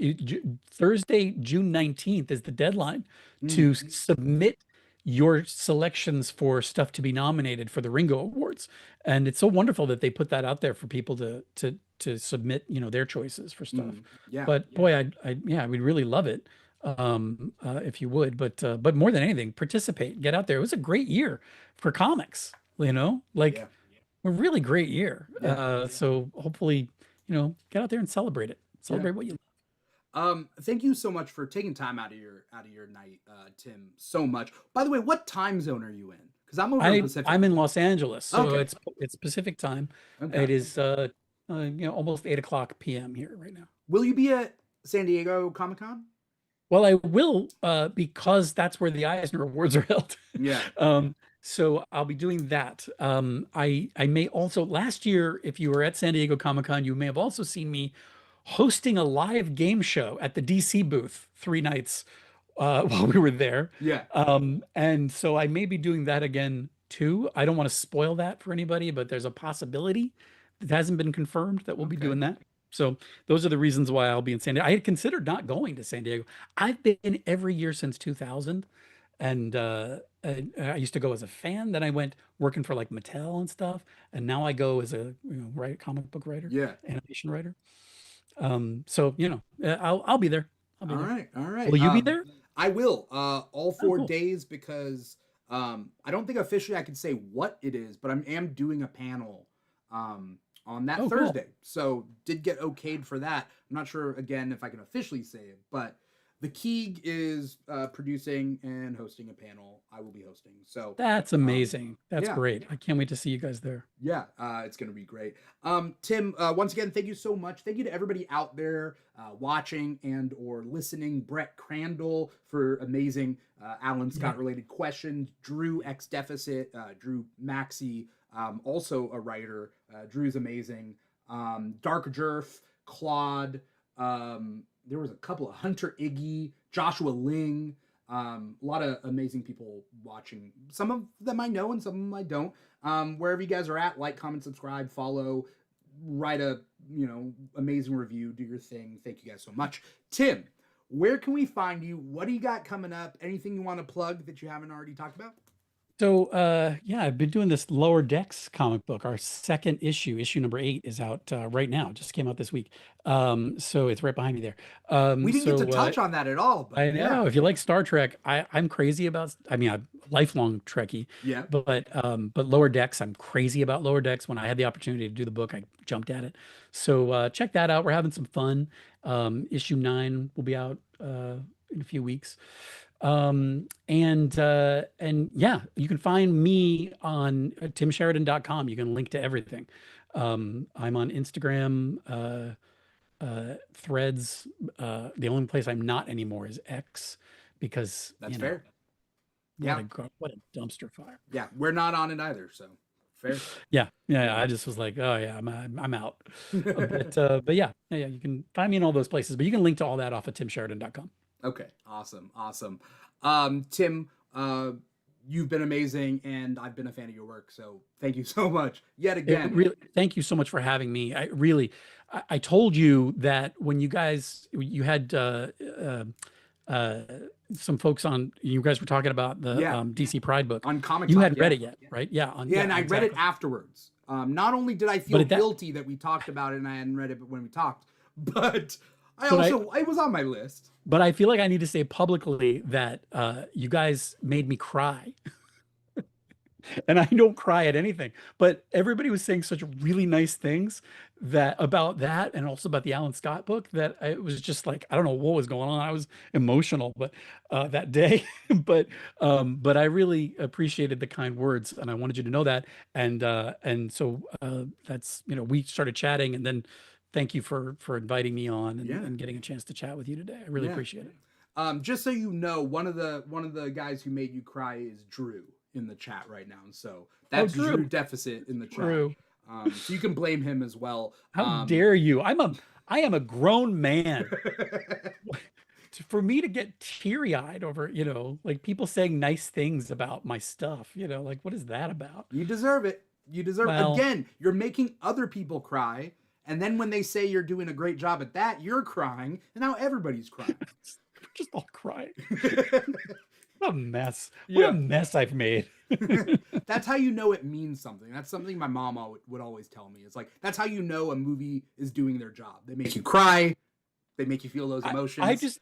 Thursday, June 19th is the deadline Mm, to submit your selections for stuff to be nominated for the Ringo Awards. And it's so wonderful that they put that out there for people to submit, their choices for stuff. yeah. But boy, yeah, we'd really love it if you would. But more than anything, participate, get out there. It was a great year for comics, like Yeah. a really great year. Yeah. So hopefully, get out there and celebrate it. Yeah. Celebrate what you Thank you so much for taking time out of your night, Tim. So much. By the way, what time zone are you in? Because I'm over in Pacific. I'm in Los Angeles, so Okay. it's Pacific time. Okay. It is almost 8 o'clock p.m. here right now. Will you be at San Diego Comic Con? Well, I will because that's where the Eisner Awards are held. Yeah. So I'll be doing that. I may also last year, if you were at San Diego Comic Con, you may have also seen me hosting a live game show at the DC booth 3 nights while we were there. Yeah. And so I may be doing that again too. I don't want to spoil that for anybody, but there's a possibility that hasn't been confirmed that we'll be Okay. doing that. So those are the reasons why I'll be in San Diego. I had considered not going to San Diego. I've been every year since 2000, and I used to go as a fan. Then I went working for like Mattel and stuff, and now I go as a comic book writer, Yeah. animation writer. So I'll be there. I'll be All there. right. All right. Will you be there? I will. All Oh, 4 cool. days because I don't think officially I can say what it is, but I am doing a panel on that Oh, cool. Thursday. So did get okayed for that. I'm not sure again if I can officially say it, but the Keeg is producing and hosting a panel. I will be hosting. So That's amazing. That's yeah. great. I can't wait to see you guys there. Yeah, it's going to be great. Tim, once again, thank you so much. Thank you to everybody out there watching and or listening. Brett Crandall for amazing Alan Scott related questions. Drew X Deficit, Drew Maxey, also a writer. Drew's amazing. Dark Jerf, Claude. There was a couple of Hunter Iggy, Joshua Ling. A lot of amazing people watching. Some of them I know and some of them I don't. Wherever you guys are at, like, comment, subscribe, follow, write a amazing review, do your thing. Thank you guys so much. Tim, where can we find you? What do you got coming up? Anything you want to plug that you haven't already talked about? So yeah, I've been doing this Lower Decks comic book. Our second issue number 8, is out right now. Just came out this week. So it's right behind me there. We didn't get to touch on that at all, but I yeah. know if you like Star Trek, I'm crazy about. I mean, I'm a lifelong Trekkie, Yeah. but Lower Decks, I'm crazy about Lower Decks. When I had the opportunity to do the book, I jumped at it. So check that out. We're having some fun. Issue 9 will be out in a few weeks. And yeah, you can find me on timsheridan.com. You can link to everything. I'm on Instagram, Threads. The only place I'm not anymore is X, because That's fair. what Yeah. what a dumpster fire. Yeah, we're not on it either, so Fair. Yeah. I just was like, oh yeah, I'm out. But yeah, you can find me in all those places. But you can link to all that off of timsheridan.com. Okay, awesome, awesome. Tim, you've been amazing, and I've been a fan of your work, so thank you so much yet It again. really, thank you so much for having me. I told you that when you had uh, some folks on, you guys were talking about the Yeah, DC Pride book. on Comic You Talk, hadn't read yeah. it yet, right? Yeah, Yeah, and I read it exactly. afterwards. Not only did I But feel at that, guilty that we talked about it and I hadn't read it when we talked, but but I, it was on my list. but I feel like I need to say publicly that you guys made me cry. And I don't cry at anything, but everybody was saying such really nice things that about that and also about the Alan Scott book that it was just like I don't know what was going on. I was emotional, but that day, but but I really appreciated the kind words, and I wanted you to know that. And so that's we started chatting, and then thank you for inviting me on Yeah, and getting a chance to chat with you today. I really yeah. appreciate it. Just so you know, one of the guys who made you cry is Drew in the chat right now. So Oh, that's Drew Drew, Deficit in the chat. Drew. So you can blame him as well. How dare you? I am a grown man. For me to get teary-eyed over, like people saying nice things about my stuff, like what is that about? You deserve it. You deserve it. Well, Again, you're making other people cry. And then when they say you're doing a great job at that, you're crying. And now everybody's crying. we're just all crying. What a mess. What Yeah. a mess I've made. That's how you know it means something. That's something my mom would always tell me. It's like, that's how you know a movie is doing their job. They make you cry. They make you feel those emotions.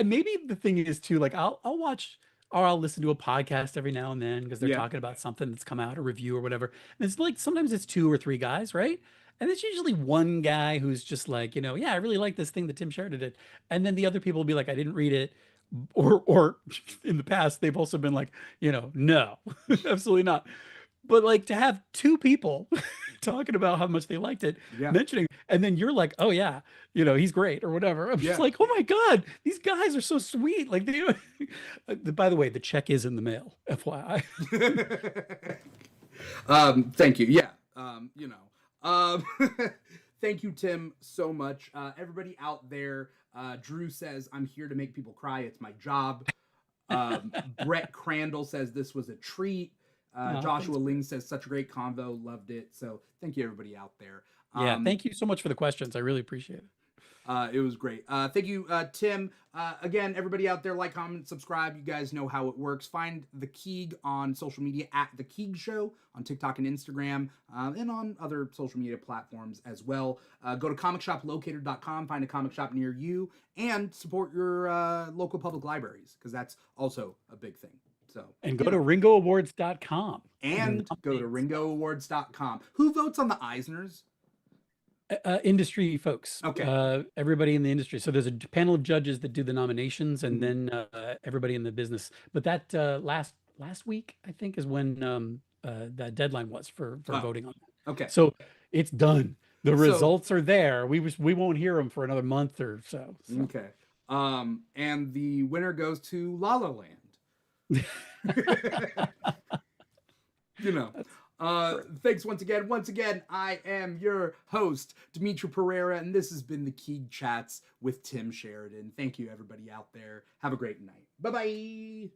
Maybe the thing is too, like I'll watch or I'll listen to a podcast every now and then because they're talking about something that's come out, a review or whatever. And it's like sometimes it's two or three guys, right? And it's usually one guy who's just like, yeah, I really like this thing that Tim Sheridan did. And then the other people will be like, I didn't read it. Or in the past, they've also been like, no, absolutely not. But like to have two people talking about how much they liked it, mentioning, and then you're like, oh yeah, he's great or whatever. I'm just like, oh my God, these guys are so sweet. Like by the way, the check is in the mail, FYI. Thank you. Yeah. Thank you, Tim, so much. Everybody out there, Drew says, I'm here to make people cry. It's my job. Brett Crandall says this was a treat. Joshua Ling says such a great convo, loved it. So thank you, everybody out there. Thank you so much for the questions. I really appreciate it. It was great. Thank you, Tim. Again, everybody out there, like, comment, subscribe. You guys know how it works. Find the Keeg on social media at The Keeg Show on TikTok and Instagram, and on other social media platforms as well. Go to comicshoplocator.com, find a comic shop near you, and support your local public libraries, because that's also a big thing. So, and go to ringoawards.com. And go to ringoawards.com. Who votes on the Eisners? Industry folks. Okay. Everybody in the industry. So there's a panel of judges that do the nominations, and then everybody in the business. But that last week, I think, is when that deadline was for voting on that. Okay. So it's done. The results are there. We won't hear them for another month or so. Okay. And the winner goes to La La Land. Thanks once again. Once again, I am your host, Dimithri Perera, and this has been the Keeg Chats with Tim Sheridan. Thank you, everybody out there. Have a great night. Bye-bye.